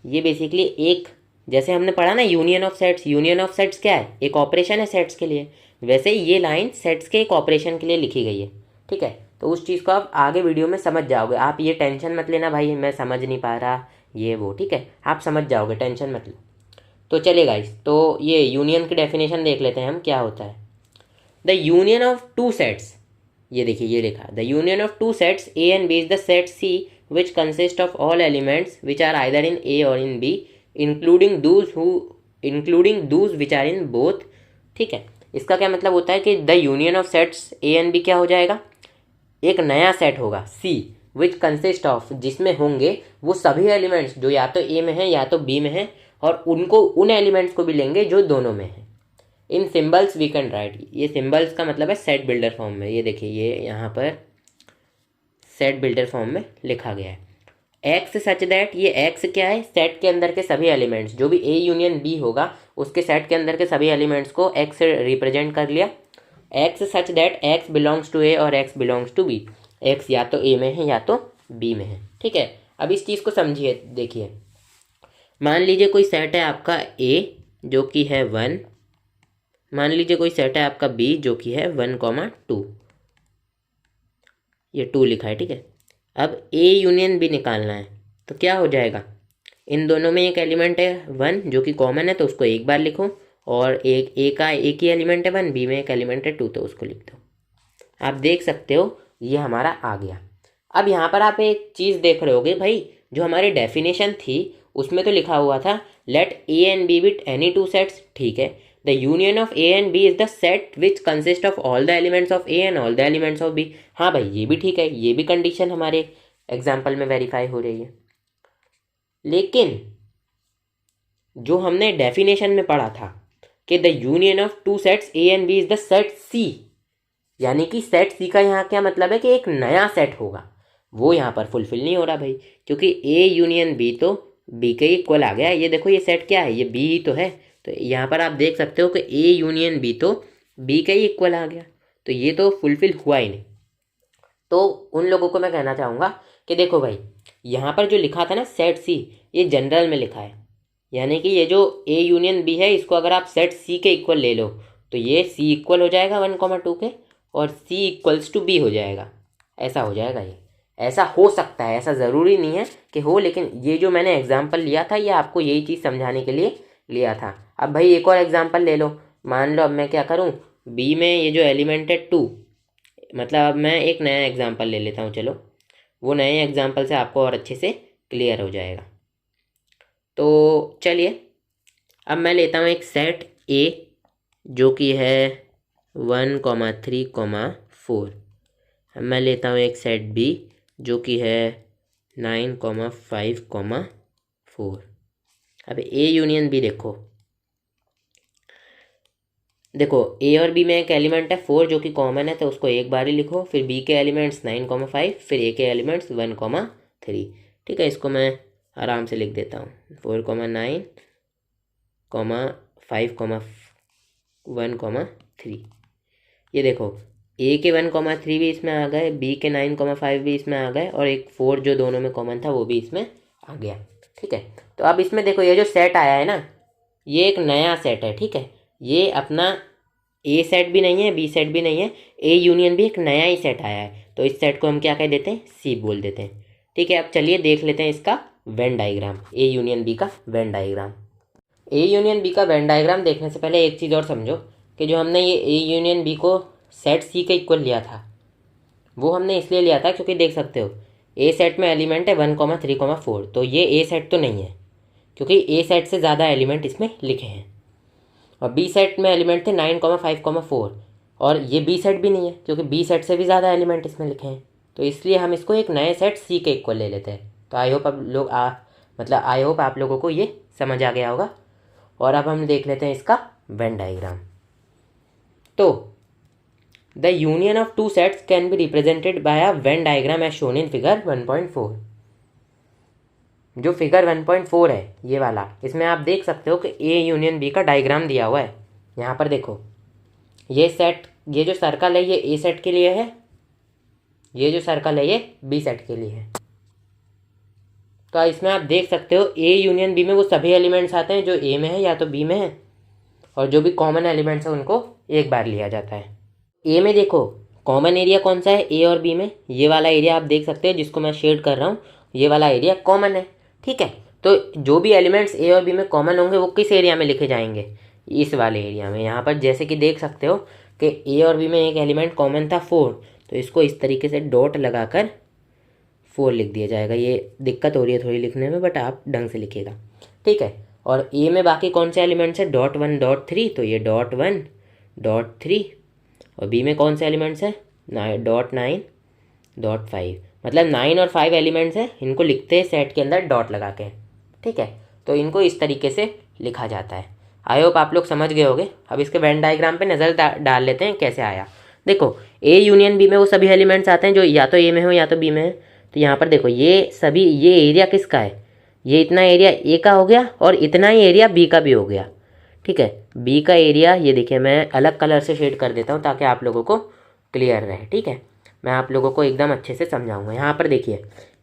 ये बेसिकली एक, जैसे हमने पढ़ा ना union of sets, union of sets क्या है? एक ऑपरेशन है सेट्स के लिए, वैसे ही ये लाइन सेट्स के एक ऑपरेशन के लिए लिखी गई है। ठीक है, तो उस चीज़ को आप आगे वीडियो में समझ जाओगे। आप ये टेंशन मत लेना भाई मैं समझ नहीं पा रहा ये वो, ठीक है, आप समझ जाओगे, टेंशन मत लो। तो चलिए गाइस, तो ये यूनियन की डेफिनेशन देख लेते हैं हम क्या होता है। द यूनियन ऑफ टू सेट्स, ये देखिए ये लिखा, the union of to sets A and B is the set C which consist of all elements which are either in A or in B including those which are in both. ठीक है, इसका क्या मतलब होता है कि the union of sets A and B क्या हो जाएगा, एक नया सेट होगा सी विच कंसिस्ट ऑफ, जिसमें होंगे वो सभी एलिमेंट्स जो या तो ए में है या तो बी में है, और उनको उन एलिमेंट्स को भी लेंगे जो दोनों में है। इन सिंबल्स वी कैन राइट, ये सिंबल्स का मतलब है सेट बिल्डर फॉर्म में। ये देखिए ये यहाँ पर सेट बिल्डर फॉर्म में लिखा गया है। एक्स सच दैट, ये एक्स क्या है, सेट के अंदर के सभी एलिमेंट्स, जो भी ए यूनियन बी होगा उसके सेट के अंदर के सभी एलिमेंट्स को एक्स से रिप्रेजेंट कर लिया। X such that x belongs to A or x belongs to B, x या तो ए में है या तो बी में है। ठीक है, अब इस चीज़ को समझिए, देखिए मान लीजिए कोई सेट है आपका ए जो कि है 1, मान लीजिए कोई सेट है आपका बी जो कि है 1,2, ये 2 लिखा है। ठीक है, अब ए यूनियन बी निकालना है तो क्या हो जाएगा, इन दोनों में एक एलिमेंट है 1 जो कि कॉमन है तो उसको एक बार लिखो, और एक ए का एक ही एलिमेंट है 1, बी में एक एलिमेंट है 2 तो उसको लिख दो। आप देख सकते हो ये हमारा आ गया। अब यहाँ पर आप एक चीज़ देख रहे होगे भाई, जो हमारी डेफिनेशन थी उसमें तो लिखा हुआ था let A and B with any two sets. ठीक है, the union of A and B is the set which consist of all the elements of A and all the elements of B. हाँ भाई ये भी ठीक है, ये भी कंडीशन हमारे एग्जाम्पल में वेरीफाई हो रही है। लेकिन जो हमने डेफिनेशन में पढ़ा था कि the union of to sets A and B is the set C, यानी कि सेट सी का यहाँ क्या मतलब है कि एक नया सेट होगा, वो यहाँ पर फुलफिल नहीं हो रहा भाई, क्योंकि ए यूनियन बी तो बी के इक्वल आ गया। ये देखो ये सेट क्या है, ये बी ही तो है, तो यहाँ पर आप देख सकते हो कि ए यूनियन बी तो बी के ही इक्वल आ गया, तो ये तो फुलफिल हुआ ही नहीं। तो उन लोगों को मैं कहना चाहूँगा कि देखो भाई यहाँ पर जो लिखा था ना सेट सी, ये जनरल में लिखा है, यानी कि ये जो ए यूनियन बी है इसको अगर आप सेट सी के इक्वल ले लो तो ये सी इक्वल हो जाएगा 1,2 के, और सी इक्वल्स टू बी हो जाएगा, ऐसा हो जाएगा। ये ऐसा हो सकता है, ऐसा ज़रूरी नहीं है कि हो, लेकिन ये जो मैंने एग्जाम्पल लिया था ये आपको यही चीज़ समझाने के लिए लिया था। अब भाई एक और एग्जाम्पल ले लो, मान लो अब मैं क्या करूँ, बी में ये जो एलिमेंट है 2, मतलब अब मैं एक नया एग्जाम्पल ले लेता हूँ, चलो वो नए एग्जाम्पल से आपको और अच्छे से क्लियर हो जाएगा। तो चलिए अब मैं लेता हूँ एक सेट ए जो कि है 1,3,4, मैं लेता हूँ एक सेट बी जो कि है 9,5,4। अब ए यूनियन बी देखो ए और बी में एक एलिमेंट है 4 जो कि कॉमन है तो उसको एक बार ही लिखो, फिर बी के एलिमेंट्स 9,5, फिर ए के एलिमेंट्स 1,3। ठीक है, इसको मैं आराम से लिख देता हूँ 4,9, 5,1,3। ये देखो ए के 1,3 भी इसमें आ गए, बी के 9,5 भी इसमें आ गए, और एक 4 जो दोनों में कॉमन था वो भी इसमें आ गया। ठीक है, तो अब इसमें देखो ये जो सेट आया है ना, ये एक नया सेट है। ठीक है, ये अपना ए सेट भी नहीं है, बी सेट भी नहीं है, ए यूनियन भी एक नया ही सेट आया है, तो इस सेट को हम क्या कह देते हैं, सी बोल देते हैं। ठीक है, अब चलिए देख लेते हैं इसका Venn diagram, A union B का Venn diagram. A union B का वेन डायग्राम देखने से पहले एक चीज़ और समझो कि जो हमने ये ए यूनियन बी को सेट सी के इक्वल लिया था, वो हमने इसलिए लिया था क्योंकि देख सकते हो ए सेट में एलिमेंट है 1,3,4, तो ये ए सेट तो नहीं है क्योंकि ए सेट से ज़्यादा एलिमेंट इसमें लिखे हैं, और बी सेट में एलिमेंट थे 9,5,4, और ये बी सेट भी नहीं है क्योंकि बी सेट से भी ज़्यादा एलिमेंट इसमें लिखे हैं, तो इसलिए हम इसको एक नए सेट सी के इक्वल ले लेते हैं। तो आई होप आप लोगों को ये समझ आ गया होगा। और अब हम देख लेते हैं इसका वेन डायग्राम। तो the union of to sets can be represented by a Venn diagram as shown in figure 1.4। जो फिगर 1.4 है ये वाला, इसमें आप देख सकते हो कि ए यूनियन बी का डायग्राम दिया हुआ है। यहाँ पर देखो ये सेट, ये जो सर्कल है ये ए सेट के लिए है, ये जो सर्कल है ये बी सेट के लिए है। तो इसमें आप देख सकते हो ए यूनियन बी में वो सभी एलिमेंट्स आते हैं जो ए में है या तो बी में है, और जो भी कॉमन एलिमेंट्स हैं उनको एक बार लिया जाता है। ए में देखो कॉमन एरिया कौन सा है ए और बी में, ये वाला एरिया आप देख सकते हैं जिसको मैं शेड कर रहा हूँ, ये वाला एरिया कॉमन है। ठीक है, तो जो भी एलिमेंट्स ए और बी में कॉमन होंगे वो किस एरिया में लिखे जाएंगे, इस वाले एरिया में। यहाँ पर जैसे कि देख सकते हो कि ए और बी में एक एलिमेंट कॉमन था 4, तो इसको इस तरीके से डॉट लगाकर 4 लिख दिया जाएगा। ये दिक्कत हो रही है थोड़ी लिखने में, बट आप ढंग से लिखिएगा। ठीक है, और ए में बाकी कौन से एलिमेंट्स है, .1 .3, तो ये .1 .3, और बी में कौन से एलिमेंट्स है, .9 .5, मतलब 9 और 5 एलिमेंट्स हैं, इनको लिखते हैं सेट के अंदर डॉट लगा के। ठीक है, तो इनको इस तरीके से लिखा जाता है। आई होप आप लोग समझ गए होंगे। अब इसके वेन डायग्राम पे नज़र डाल लेते हैं कैसे आया। देखो ए यूनियन बी में वो सभी एलिमेंट्स आते हैं जो या तो ए में हो या तो बी में है। तो यहाँ पर देखो ये सभी, ये एरिया किसका है, ये इतना एरिया ए का हो गया और इतना ही एरिया बी का भी हो गया। ठीक है, बी का एरिया ये देखिए, मैं अलग कलर से शेड कर देता हूँ ताकि आप लोगों को क्लियर रहे। ठीक है, मैं आप लोगों को एकदम अच्छे से समझाऊंगा। यहाँ पर देखिए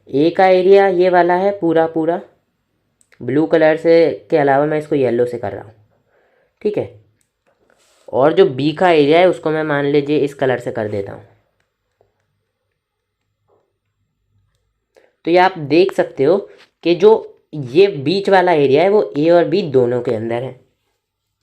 ए का एरिया ये वाला है पूरा पूरा, ब्लू कलर से के अलावा मैं इसको येलो से कर रहा हूँ। ठीक है, और जो बी का एरिया है उसको मैं मान लीजिए इस कलर से कर देता हूँ। तो ये आप देख सकते हो कि जो ये बीच वाला एरिया है वो ए और बी दोनों के अंदर है,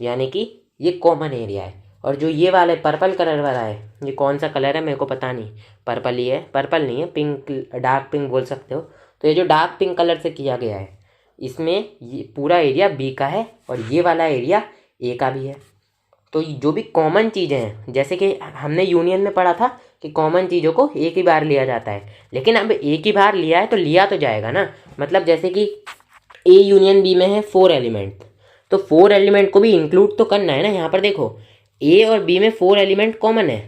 यानी कि ये कॉमन एरिया है। और जो ये वाला पर्पल कलर वाला है, ये कौन सा कलर है मेरे को पता नहीं, पर्पल ही है, पर्पल नहीं है, पिंक, डार्क पिंक बोल सकते हो। तो ये जो डार्क पिंक कलर से किया गया है, इसमें ये पूरा एरिया बी का है और ये वाला एरिया ए का भी है। तो जो भी कॉमन चीज़ें हैं, जैसे कि हमने यूनियन में पढ़ा था कि कॉमन चीज़ों को एक ही बार लिया जाता है, लेकिन अब एक ही बार लिया है तो लिया तो जाएगा ना। मतलब जैसे कि ए यूनियन बी में है 4 एलिमेंट, तो 4 एलिमेंट को भी इंक्लूड तो करना है ना। यहाँ पर देखो ए और बी में 4 एलिमेंट कॉमन है,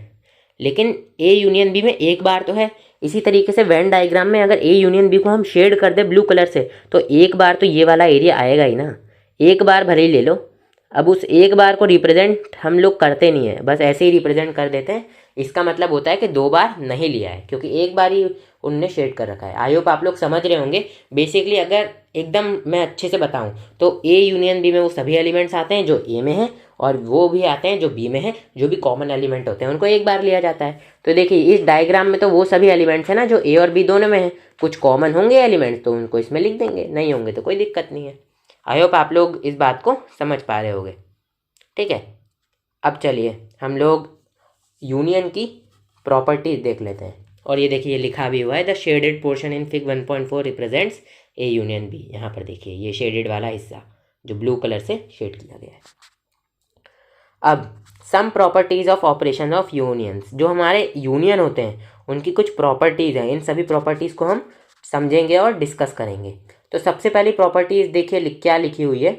लेकिन ए यूनियन बी में एक बार तो है। इसी तरीके से वेन डायग्राम में अगर ए यूनियन बी को हम शेड कर दे ब्लू कलर से, तो एक बार तो ये वाला एरिया आएगा ही ना, एक बार भले ही ले लो। अब उस एक बार को रिप्रेजेंट हम लोग करते नहीं है, बस ऐसे ही रिप्रेजेंट कर देते हैं। इसका मतलब होता है कि 2 बार नहीं लिया है, क्योंकि एक बार ही उनने शेड कर रखा है। आई होप आप लोग समझ रहे होंगे। बेसिकली अगर एकदम मैं अच्छे से बताऊं तो ए यूनियन बी में वो सभी एलिमेंट्स आते हैं जो ए में है, और वो भी आते हैं जो बी में है, जो भी कॉमन एलिमेंट होते हैं उनको एक बार लिया जाता है। तो देखिए इस डायग्राम में तो वो सभी एलिमेंट्स हैं ना जो ए और बी दोनों में है। कुछ कॉमन होंगे एलिमेंट्स तो उनको इसमें लिख देंगे, नहीं होंगे तो कोई दिक्कत नहीं है। आई होप आप लोग इस बात को समझ पा रहे होंगे। ठीक है, अब चलिए हम लोग यूनियन की प्रॉपर्टीज देख लेते हैं। और ये देखिए लिखा भी हुआ है, the shaded portion in fig 1.4 represents A union B. यहाँ पर देखिए ये शेडेड वाला हिस्सा जो ब्लू कलर से शेड किया गया है। अब some properties of operation of unions, जो हमारे यूनियन होते हैं उनकी कुछ प्रॉपर्टीज़ हैं, इन सभी प्रॉपर्टीज़ को हम समझेंगे और डिस्कस करेंगे। तो सबसे पहली प्रॉपर्टीज देखिए क्या लिखी हुई है,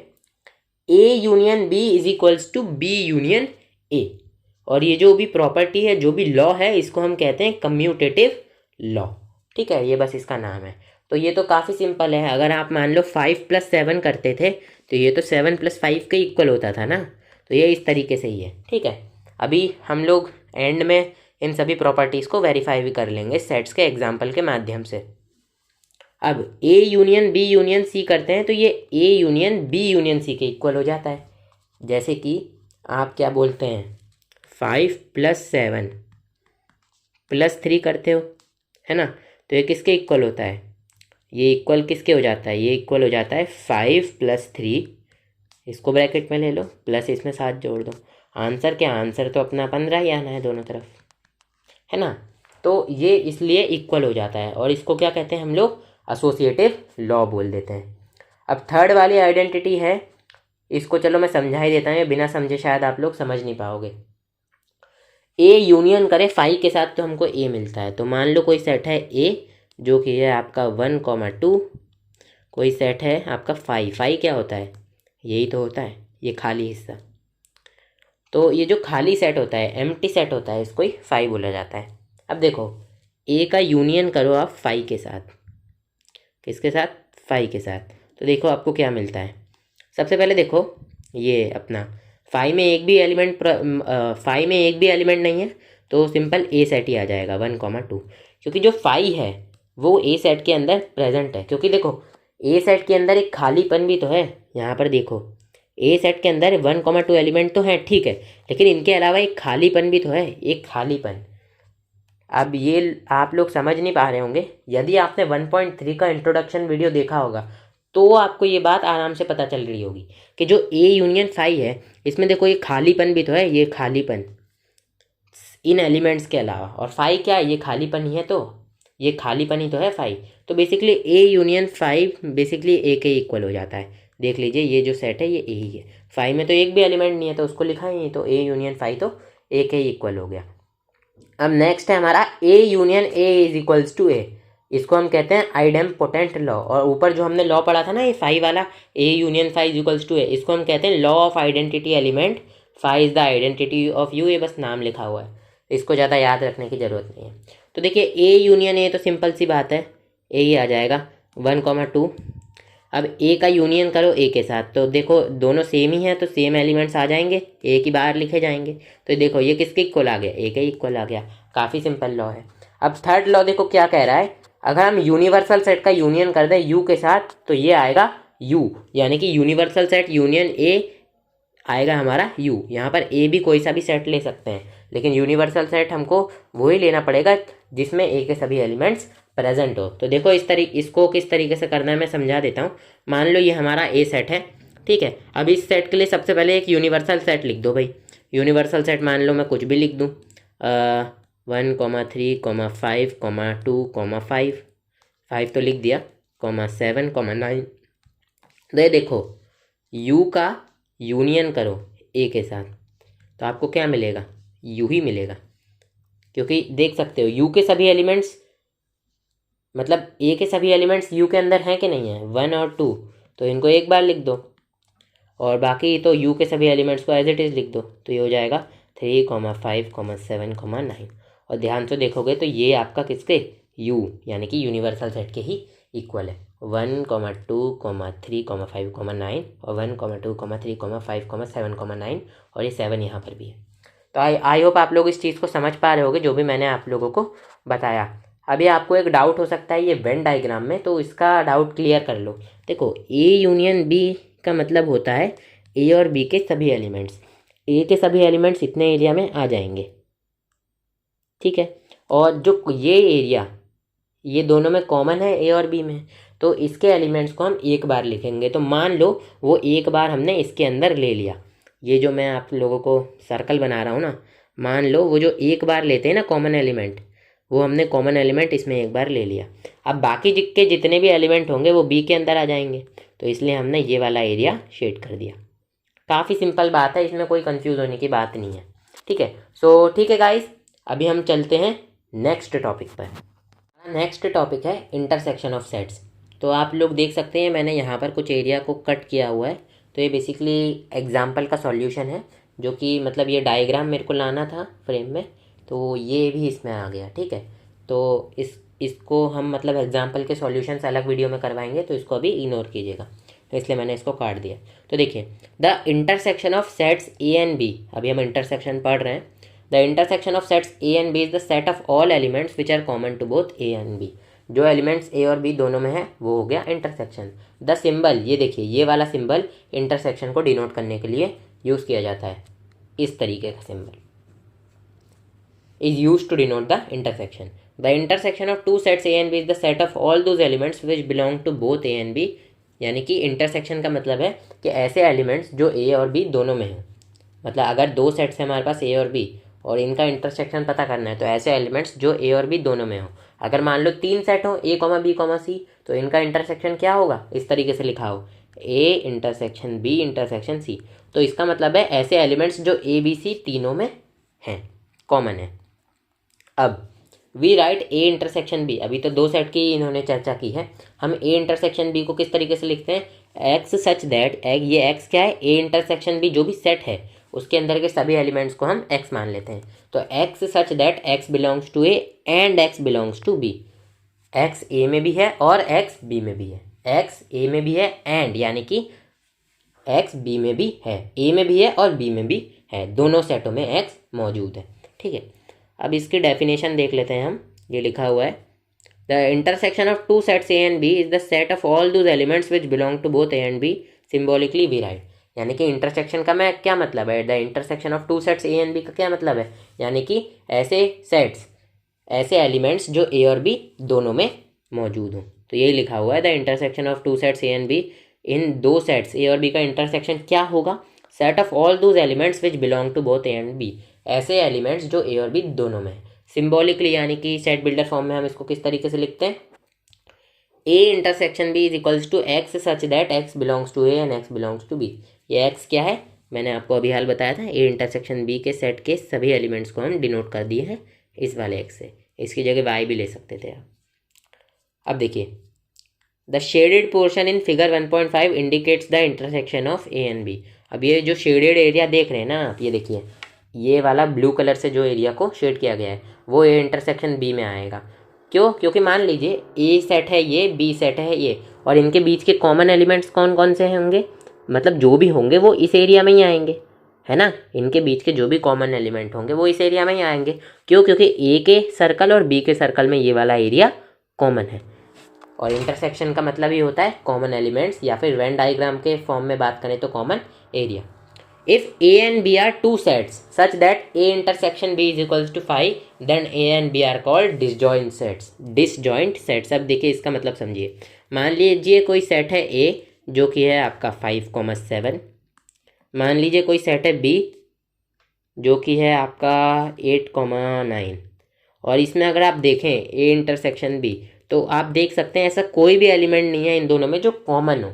A union B is equals to B union A. और ये जो भी प्रॉपर्टी है, जो भी लॉ है, इसको हम कहते हैं कम्यूटेटिव लॉ। ठीक है, ये बस इसका नाम है। तो ये तो काफ़ी सिंपल है। अगर आप मान लो 5 + 7 करते थे तो ये तो 7 + 5 के इक्वल होता था ना, तो ये इस तरीके से ही है। ठीक है, अभी हम लोग एंड में इन सभी प्रॉपर्टीज़ को वेरीफाई भी कर लेंगे सेट्स के एग्जाम्पल के माध्यम से। अब A union B union C करते हैं तो ये A union B union C के इक्वल हो जाता है। जैसे कि आप क्या बोलते हैं 5 + 7 + 3 करते हो, है ना, तो ये किसके इक्वल होता है, ये इक्वल किसके हो जाता है, ये इक्वल हो जाता है 5 + 3, इसको ब्रैकेट में ले लो, प्लस इसमें 7 जोड़ दो। आंसर क्या, आंसर तो अपना 15 ही आना है दोनों तरफ, है ना। तो ये इसलिए इक्वल हो जाता है, और इसको क्या कहते हैं हम लोग, एसोसिएटिव लॉ बोल देते हैं। अब थर्ड वाली आइडेंटिटी है, इसको चलो मैं समझा ही देता हूँ, बिना समझे शायद आप लोग समझ नहीं पाओगे। ए यूनियन करे 5 के साथ तो हमको ए मिलता है। तो मान लो कोई सेट है ए जो कि है आपका 1, 2, कोई सेट है आपका 5 क्या होता है, यही तो होता है ये खाली हिस्सा। तो ये जो खाली सेट होता है, एम्प्टी सेट होता है, इसको ही 5 बोला जाता है। अब देखो ए का यूनियन करो आप 5 के साथ, किसके साथ, 5 के साथ, तो देखो आपको क्या मिलता है। सबसे पहले देखो ये अपना 5 में एक भी एलिमेंट 5 में एक भी एलिमेंट नहीं है, तो सिंपल ए सेट ही आ जाएगा 1, 2, क्योंकि जो 5 है वो ए सेट के अंदर प्रेजेंट है। क्योंकि देखो ए सेट के अंदर एक खालीपन भी तो है, यहाँ पर देखो ए सेट के अंदर 1, 2 एलिमेंट तो हैं, ठीक है, लेकिन इनके अलावा एक खालीपन भी तो है, एक खालीपन। अब ये आप लोग समझ नहीं पा रहे होंगे, यदि आपने 1.3 का इंट्रोडक्शन वीडियो देखा होगा तो आपको ये बात आराम से पता चल रही होगी कि जो ए यूनियन फाई है, इसमें देखो ये खालीपन भी तो है, ये खालीपन इन एलिमेंट्स के अलावा, और फाई क्या है, ये खालीपन ही है, तो ये खालीपन ही तो है फाई। तो basically A union phi basically A के इक्वल हो जाता है। देख लीजिए ये जो सेट है ये ए ही है, फाइव में तो एक भी एलिमेंट नहीं है तो उसको लिखा ही नहीं, तो ए यूनियन फाइव तो ए के इक्वल हो गया। अब नेक्स्ट है हमारा A union A is equals to A, इसको हम कहते हैं आइडेम्पोटेंट लॉ। और ऊपर जो हमने लॉ पढ़ा था ना ये फाइव वाला, A union phi is equals to A, इसको हम कहते हैं law of identity element, phi is the identity of U, ये बस नाम लिखा हुआ है, इसको ज़्यादा याद रखने की ज़रूरत नहीं है। तो देखिए ए यूनियन ए तो सिंपल सी बात है, ए ही आ जाएगा 1,2। अब ए का यूनियन करो ए के साथ, तो देखो दोनों सेम ही हैं तो सेम एलिमेंट्स आ जाएंगे, ए की बाहर लिखे जाएंगे। तो देखो ये किसके इक्वल आ गया, ए के इक्वल आ गया। काफ़ी सिंपल लॉ है। अब थर्ड लॉ देखो क्या कह रहा है, अगर हम यूनिवर्सल सेट का यूनियन कर दें यू के साथ तो ये आएगा यू, यानी कि यूनिवर्सल सेट यूनियन ए आएगा हमारा यू। यहाँ पर ए भी कोई सा भी सेट ले सकते हैं, लेकिन यूनिवर्सल सेट हमको वही लेना पड़ेगा जिसमें ए के सभी एलिमेंट्स प्रेजेंट हो। तो देखो इसको किस तरीके से करना है मैं समझा देता हूँ। मान लो ये हमारा ए सेट है, ठीक है। अब इस सेट के लिए सबसे पहले एक यूनिवर्सल सेट लिख दो भाई। यूनिवर्सल सेट मान लो मैं कुछ भी लिख दूँ, 1,3,5,2,5 5 तो लिख दिया, 7,9। तो ये देखो यू का यूनियन करो ए के साथ तो आपको क्या मिलेगा, यू ही मिलेगा, क्योंकि देख सकते हो यू के सभी एलिमेंट्स, मतलब ए के सभी एलिमेंट्स यू के अंदर हैं कि नहीं है, 1 और 2, तो इनको एक बार लिख दो और बाकी तो यू के सभी एलिमेंट्स को एज इट इज़ लिख दो। तो ये हो जाएगा 3,5,7,9। और ध्यान से देखोगे तो ये आपका किसके, यू यानी कि यूनिवर्सल सेट के ही इक्वल है। 1,2,3,5,9 और 1,2,3,5,7,9 और ये 7 यहाँ पर भी है। तो आई होप आप लोग इस चीज़ को समझ पा रहे होगे जो भी मैंने आप लोगों को बताया। अभी आपको एक डाउट हो सकता है ये वेन डायग्राम में, तो इसका डाउट क्लियर कर लो। देखो ए यूनियन बी का मतलब होता है ए और बी के सभी एलिमेंट्स, ए के सभी एलिमेंट्स इतने एरिया में आ जाएंगे, ठीक है। और जो ये एरिया ये दोनों में कॉमन है ए और बी में, तो इसके एलिमेंट्स को हम एक बार लिखेंगे। तो मान लो वो एक बार हमने इसके अंदर ले लिया, ये जो मैं आप लोगों को सर्कल बना रहा हूँ ना, मान लो वो जो एक बार लेते हैं ना कॉमन एलिमेंट, वो हमने कॉमन एलिमेंट इसमें एक बार ले लिया। अब बाकी के जितने भी एलिमेंट होंगे वो बी के अंदर आ जाएंगे, तो इसलिए हमने ये वाला एरिया शेड कर दिया। काफ़ी सिंपल बात है, इसमें कोई कंफ्यूज होने की बात नहीं है, ठीक है। सो ठीक है गाइस, अभी हम चलते हैं नेक्स्ट टॉपिक पर। नेक्स्ट टॉपिक है इंटरसेक्शन ऑफ सेट्स। तो आप लोग देख सकते हैं मैंने यहाँ पर कुछ एरिया को कट किया हुआ है, तो ये बेसिकली एग्जाम्पल का सॉल्यूशन है, जो कि मतलब ये डायग्राम मेरे को लाना था फ्रेम में, तो ये भी इसमें आ गया, ठीक है। तो इसको हम मतलब एग्जाम्पल के सॉल्यूशन अलग वीडियो में करवाएंगे, तो इसको अभी इग्नोर कीजिएगा, तो इसलिए मैंने इसको काट दिया। तो देखिए the intersection of sets A and B, अभी हम इंटरसेक्शन पढ़ रहे हैं। The intersection of sets A and B is the set of all elements which are common to both A and B. जो एलिमेंट्स ए और B दोनों में है वो हो गया इंटरसेक्शन। द सिंबल, ये देखिए ये वाला सिंबल इंटरसेक्शन को डिनोट करने के लिए यूज़ किया जाता है, इस तरीके का symbol is used to denote the intersection. The intersection of two sets A and B is the set of all those elements which belong to both A and B. यानी कि इंटरसेक्शन का मतलब है कि ऐसे एलिमेंट्स जो A और B दोनों में हैं, मतलब अगर दो सेट्स हैं हमारे पास ए और बी और इनका इंटरसेक्शन पता करना है, तो ऐसे एलिमेंट्स जो ए और बी दोनों में हो। अगर मान लो 3 सेट हो ए कॉमा बी कॉमा सी, तो इनका इंटरसेक्शन क्या होगा, इस तरीके से लिखा हो A intersection B intersection C. तो इसका मतलब है ऐसे एलिमेंट्स जो ए बी सी तीनों में हैं, कॉमन है। अब we write A intersection B, अभी तो दो सेट की इन्होंने चर्चा की है, हम ए इंटरसेक्शन बी को किस तरीके से लिखते हैं, एक्स सच दैट, ये एक्स क्या है, ए इंटरसेक्शन बी जो भी सेट है उसके अंदर के सभी एलिमेंट्स को हम एक्स मान लेते हैं। तो x such that x belongs to A and x belongs to B, x A में भी है और एक्स बी में भी है, एक्स ए में भी है एंड यानी कि एक्स बी में भी है, ए में भी है और बी में भी है, दोनों सेटों में एक्स मौजूद है, ठीक है। अब इसकी डेफिनेशन देख लेते हैं हम, ये लिखा हुआ है the intersection of to sets A and B is the set of all those elements which belong to both A and B symbolically we write. यानी कि इंटरसेक्शन का मैं क्या मतलब है, the intersection of to sets A and B का क्या मतलब है, यानी कि ऐसे सेट्स ऐसे एलिमेंट्स जो ए और बी दोनों में मौजूद हों। तो यही लिखा हुआ है, the intersection of to sets A and B, इन दो सेट्स ए और बी का इंटरसेक्शन क्या होगा, set of all those elements which belong to both A and B, ऐसे एलिमेंट्स जो ए और बी दोनों में है। सिम्बॉलिकली यानी कि सेट बिल्डर फॉर्म में हम इसको किस तरीके से लिखते हैं, A intersection B is equals to x such that x belongs to A and x belongs to B. ये एक्स क्या है, मैंने आपको अभी हाल बताया था, ए इंटरसेक्शन बी के सेट के सभी एलिमेंट्स को हम डिनोट कर दिए हैं इस वाले एक्स से, इसकी जगह वाई भी ले सकते थे आप। अब देखिए, the shaded portion in figure 1.5 indicates the intersection of A and B. अब ये जो शेडेड एरिया देख रहे हैं ना आप, ये देखिए, ये वाला ब्लू कलर से जो एरिया को शेड किया गया है वो ए इंटरसेक्शन बी में आएगा। क्यों, क्योंकि मान लीजिए ए सेट है ये, बी सेट है ये, और इनके बीच के कॉमन एलिमेंट्स कौन कौन से होंगे, मतलब जो भी होंगे वो इस एरिया में ही आएंगे, है ना। इनके बीच के जो भी कॉमन एलिमेंट होंगे वो इस एरिया में ही आएंगे। क्यों, क्योंकि ए के सर्कल और बी के सर्कल में ये वाला एरिया कॉमन है। और इंटरसेक्शन का मतलब ही होता है कॉमन एलिमेंट्स, या फिर वेन डायग्राम के फॉर्म में बात करें तो common area. If A and B are two sets such that A intersection B is equals to 5, then A and B are called disjoint sets. Disjoint sets, अब देखिए इसका मतलब समझिए। मान लीजिए कोई सेट है ए जो कि है आपका 5,7, मान लीजिए कोई सेट है बी जो कि है आपका 8,9, और इसमें अगर आप देखें ए इंटरसेक्शन बी, तो आप देख सकते हैं ऐसा कोई भी एलिमेंट नहीं है इन दोनों में जो कॉमन हो।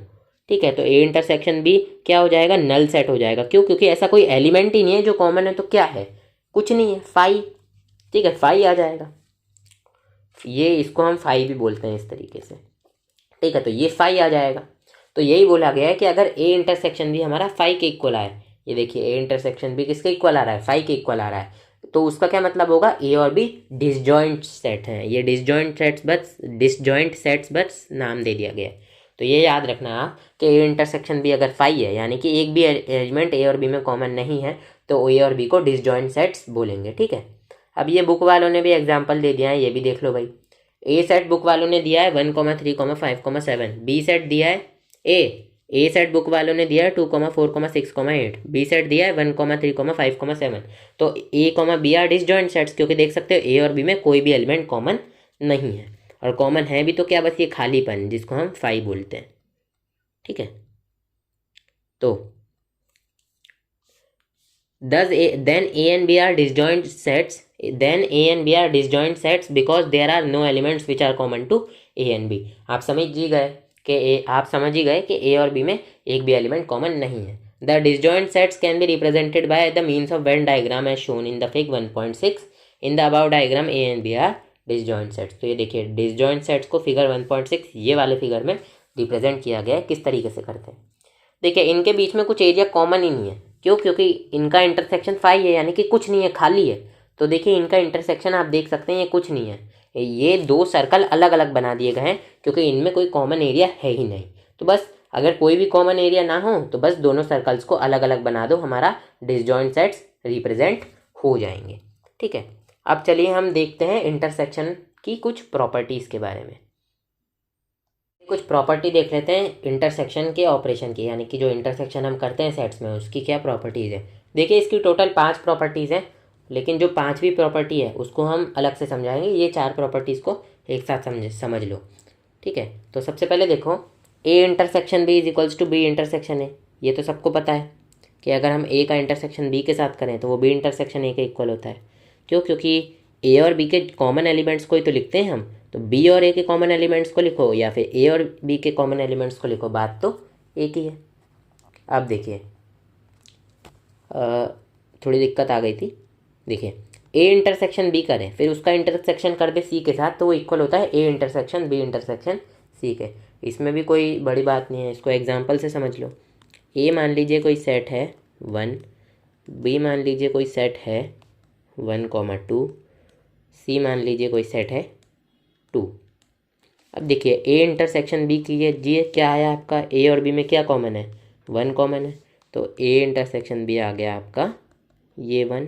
ठीक है, तो ए इंटरसेक्शन बी क्या हो जाएगा, नल सेट हो जाएगा। क्यों, क्योंकि ऐसा कोई एलिमेंट ही नहीं है जो कॉमन है, तो क्या है, कुछ नहीं है, 5। ठीक है, 5 आ जाएगा, ये इसको हम 5 भी बोलते हैं इस तरीके से। ठीक है, तो ये 5 आ जाएगा। तो यही बोला गया है कि अगर ए इंटरसेक्शन भी हमारा 5 के इक्वल आए, ये देखिए ए इंटरसेक्शन भी किसके इक्वल आ रहा है, 5 के इक्वल आ रहा है, तो उसका क्या मतलब होगा, ए और बी डिसजॉइंट सेट हैं। ये डिसजॉइंट सेट्स बस नाम दे दिया गया है। तो ये याद रखना आप कि ए इंटरसेक्शन बी अगर 5 है, यानी कि एक भी एलिमेंट ए और बी में कॉमन नहीं है, तो ए और बी को डिसजॉइंट सेट्स बोलेंगे। ठीक है, अब ये बुक वालों ने भी एग्जाम्पल दे दिया है, ये भी देख लो भाई। ए सेट बुक वालों ने दिया है 1,3,5,7, बी सेट दिया है ए सेट बुक वालों ने दिया है 2,4,6,8, बी सेट दिया है 1,3,5,7। तो A B are disjoint sets, क्योंकि देख सकते हो ए और बी में कोई भी एलिमेंट कॉमन नहीं है, और कॉमन है भी तो क्या, बस ये खालीपन जिसको हम 5 बोलते हैं। ठीक है, तो then A and B are disjoint sets, then A and B are disjoint sets because there are no elements which are common to A and B। आप समझ ही गए कि A और B में एक भी एलिमेंट कॉमन नहीं है। The disjoint sets can be represented by the means of Venn diagram as shown in the fig 1.6। In the above diagram A and B are disjoint sets। तो ये देखिए disjoint sets को figure 1.6 ये वाले figure में represent किया गया है। किस तरीके से करते हैं, देखिए इनके बीच में कुछ एरिया कॉमन ही नहीं है। क्यों, क्योंकि इनका इंटरसेक्शन 5 है, यानी कि कुछ नहीं है, खाली है। तो देखिए इनका इंटरसेक्शन आप देख सकते हैं, ये कुछ नहीं है, ये दो सर्कल अलग अलग बना दिए गए हैं क्योंकि इनमें कोई कॉमन एरिया है ही नहीं। तो बस अगर कोई भी कॉमन एरिया ना हो तो बस दोनों सर्कल्स को अलग अलग बना दो, हमारा डिसजॉइंट सेट्स रिप्रेजेंट हो जाएंगे। ठीक है, अब चलिए हम देखते हैं इंटरसेक्शन की कुछ प्रॉपर्टीज़ के बारे में। कुछ प्रॉपर्टी देख लेते हैं इंटरसेक्शन के ऑपरेशन की, यानी कि जो इंटरसेक्शन हम करते हैं सेट्स में उसकी क्या प्रॉपर्टीज़ है। देखिए इसकी टोटल 5 प्रॉपर्टीज़ हैं, लेकिन जो 5वीं प्रॉपर्टी है उसको हम अलग से समझाएंगे। ये 4 प्रॉपर्टीज़ को एक साथ समझ लो। ठीक है, तो सबसे पहले देखो A intersection B is equals to B intersection A. ये तो सबको पता है कि अगर हम ए का इंटरसेक्शन बी के साथ करें तो वो बी इंटरसेक्शन ए के इक्वल होता है। क्यों, क्योंकि ए और बी के कॉमन एलिमेंट्स को ही तो लिखते हैं हम, तो बी और ए के कॉमन एलिमेंट्स को लिखो या फिर ए और बी के कॉमन एलिमेंट्स को लिखो, बात तो एक ही है। अब देखिए थोड़ी दिक्कत आ गई थी। देखिए ए इंटरसेक्शन बी करें फिर उसका इंटरसेक्शन कर दे सी के साथ, तो वो इक्वल होता है A intersection B intersection C के। इसमें भी कोई बड़ी बात नहीं है, इसको एग्जाम्पल से समझ लो। ए मान लीजिए कोई सेट है 1, बी मान लीजिए कोई सेट है 1,2, सी मान लीजिए कोई सेट है 2। अब देखिए ए इंटरसेक्शन बी कीजिए, क्या आया आपका, ए और बी में क्या कॉमन है, 1 कॉमन है, तो ए इंटरसेक्शन बी आ गया आपका ये 1।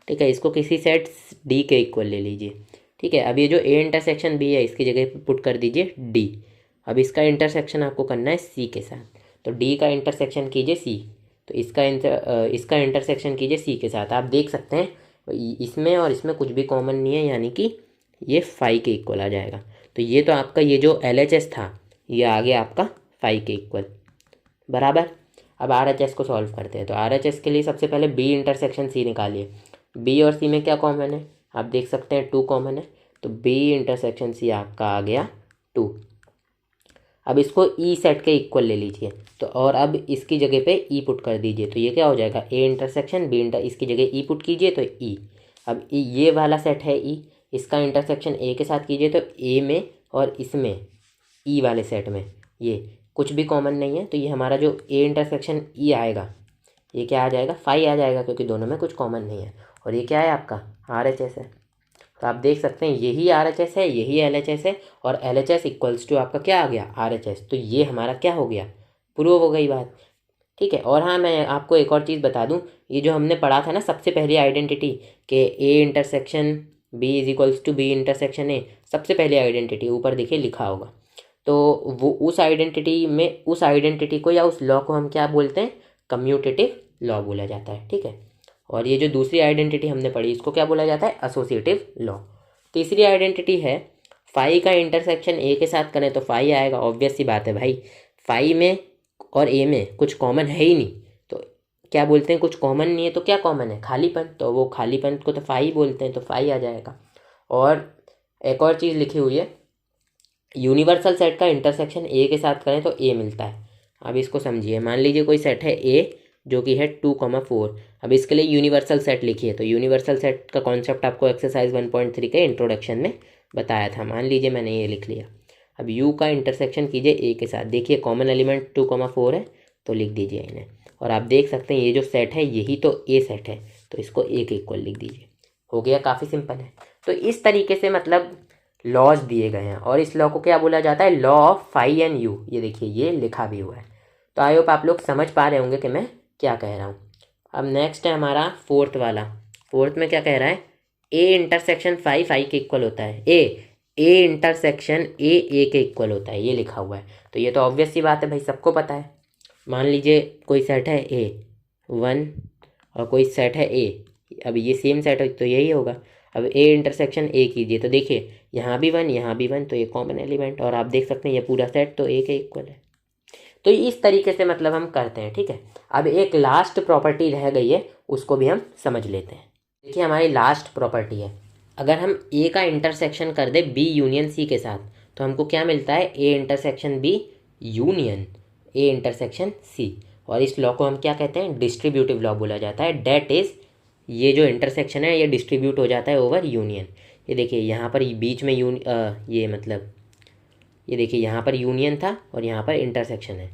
ठीक है, इसको किसी सेट डी के इक्वल ले लीजिए। ठीक है, अब ये जो ए इंटरसेक्शन बी है इसकी जगह पुट कर दीजिए डी। अब इसका इंटरसेक्शन आपको करना है सी के साथ, तो डी का इंटरसेक्शन कीजिए सी, तो इसका इंटरसेक्शन कीजिए सी के साथ। आप देख सकते हैं इसमें और इसमें कुछ भी कॉमन नहीं है, यानी कि ये फाई के इक्वल आ जाएगा। तो ये तो आपका ये जो LHS था ये आ गया आपका फाई के इक्वल, बराबर। अब RHS को सॉल्व करते हैं। तो RHS के लिए सबसे पहले B इंटरसेक्शन C निकालिए। B और C में क्या कॉमन है, आप देख सकते हैं 2 कॉमन है, तो B इंटरसेक्शन C आपका आ गया 2। अब इसको E सेट के इक्वल ले लीजिए, तो और अब इसकी जगह पे E पुट कर दीजिए, तो ये क्या हो जाएगा, A इंटरसेक्शन B इसकी जगह E पुट कीजिए तो E। अब ये वाला सेट है E, इसका इंटरसेक्शन A के साथ कीजिए तो A में और इसमें E वाले सेट में ये कुछ भी कॉमन नहीं है, तो ये हमारा जो A इंटरसेक्शन E आएगा ये क्या आ जाएगा, फाई आ जाएगा, क्योंकि दोनों में कुछ कॉमन नहीं है। और ये क्या है आपका RHS है। तो आप देख सकते हैं यही RHS है, यही LHS है, और LHS इक्वल्स टू आपका क्या आ गया, RHS। तो ये हमारा क्या हो गया, प्रूव हो गई बात, ठीक है। और हाँ, मैं आपको एक और चीज़ बता दूं, ये जो हमने पढ़ा था ना सबसे पहली आइडेंटिटी कि A intersection B is equals to B intersection A, सबसे पहली आइडेंटिटी ऊपर देखिए लिखा होगा। तो वो उस आइडेंटिटी को या उस लॉ को हम क्या बोलते हैं, कम्यूटेटिव लॉ बोला जाता है, ठीक है। और ये जो दूसरी आइडेंटिटी हमने पढ़ी इसको क्या बोला जाता है, एसोसिएटिव लॉ। तीसरी आइडेंटिटी है फाई का इंटरसेक्शन A के साथ करें तो फाई आएगा, ऑब्वियस सी बात है भाई, फाई में और A में कुछ कॉमन है ही नहीं, तो क्या बोलते हैं, कुछ कॉमन नहीं है तो क्या कॉमन है, खालीपन, तो वो खालीपन को तो फाई बोलते हैं, तो फाई आ जाएगा। और एक और चीज़ लिखी हुई है, यूनिवर्सल सेट का इंटरसेक्शन A के साथ करें तो A मिलता है। अब इसको समझिए, मान लीजिए कोई सेट है A जो कि है 2,4। अब इसके लिए यूनिवर्सल सेट लिखिए, तो यूनिवर्सल सेट का कॉन्सेप्ट आपको एक्सरसाइज 1.3 के इंट्रोडक्शन में बताया था। मान लीजिए मैंने ये लिख लिया। अब U का इंटरसेक्शन कीजिए A के साथ, देखिए कॉमन एलिमेंट 2,4 है, तो लिख दीजिए इन्हें। और आप देख सकते हैं ये जो सेट है यही तो A सेट है, तो इसको A के इक्वल लिख दीजिए। हो गया, काफ़ी सिंपल है। तो इस तरीके से मतलब लॉज दिए गए हैं, और इस लॉ को क्या बोला जाता है, law of phi and U. ये देखिए ये लिखा भी हुआ है। तो आई होप आप लोग समझ पा रहे होंगे कि मैं क्या कह रहा हूँ। अब नेक्स्ट है हमारा फोर्थ वाला। फोर्थ में क्या कह रहा है, A इंटरसेक्शन फाई के इक्वल होता है, A इंटरसेक्शन A के इक्वल होता है, ये लिखा हुआ है। तो ये तो ऑब्वियस सी बात है भाई, सबको पता है। मान लीजिए कोई सेट है A1 और कोई सेट है A, अब ये सेम सेट है तो यही होगा। अब A इंटरसेक्शन A कीजिए तो देखिए यहाँ भी 1 यहाँ भी 1, तो ये कॉमन एलिमेंट, और आप देख सकते हैं ये पूरा सेट तो A के इक्वल है। तो इस तरीके से मतलब हम करते हैं, ठीक है। अब एक लास्ट प्रॉपर्टी रह गई है, उसको भी हम समझ लेते हैं। देखिए हमारी लास्ट प्रॉपर्टी है, अगर हम A का इंटरसेक्शन कर दे B यूनियन C के साथ तो हमको क्या मिलता है, A intersection B union A intersection C। और इस लॉ को हम क्या कहते हैं, डिस्ट्रीब्यूटिव लॉ बोला जाता है। डेट इज़ ये जो इंटरसेक्शन है ये डिस्ट्रीब्यूट हो जाता है ओवर यूनियन। ये देखिए यहाँ पर बीच में ये मतलब ये देखिए यहाँ पर यूनियन था और यहाँ पर इंटरसेक्शन है।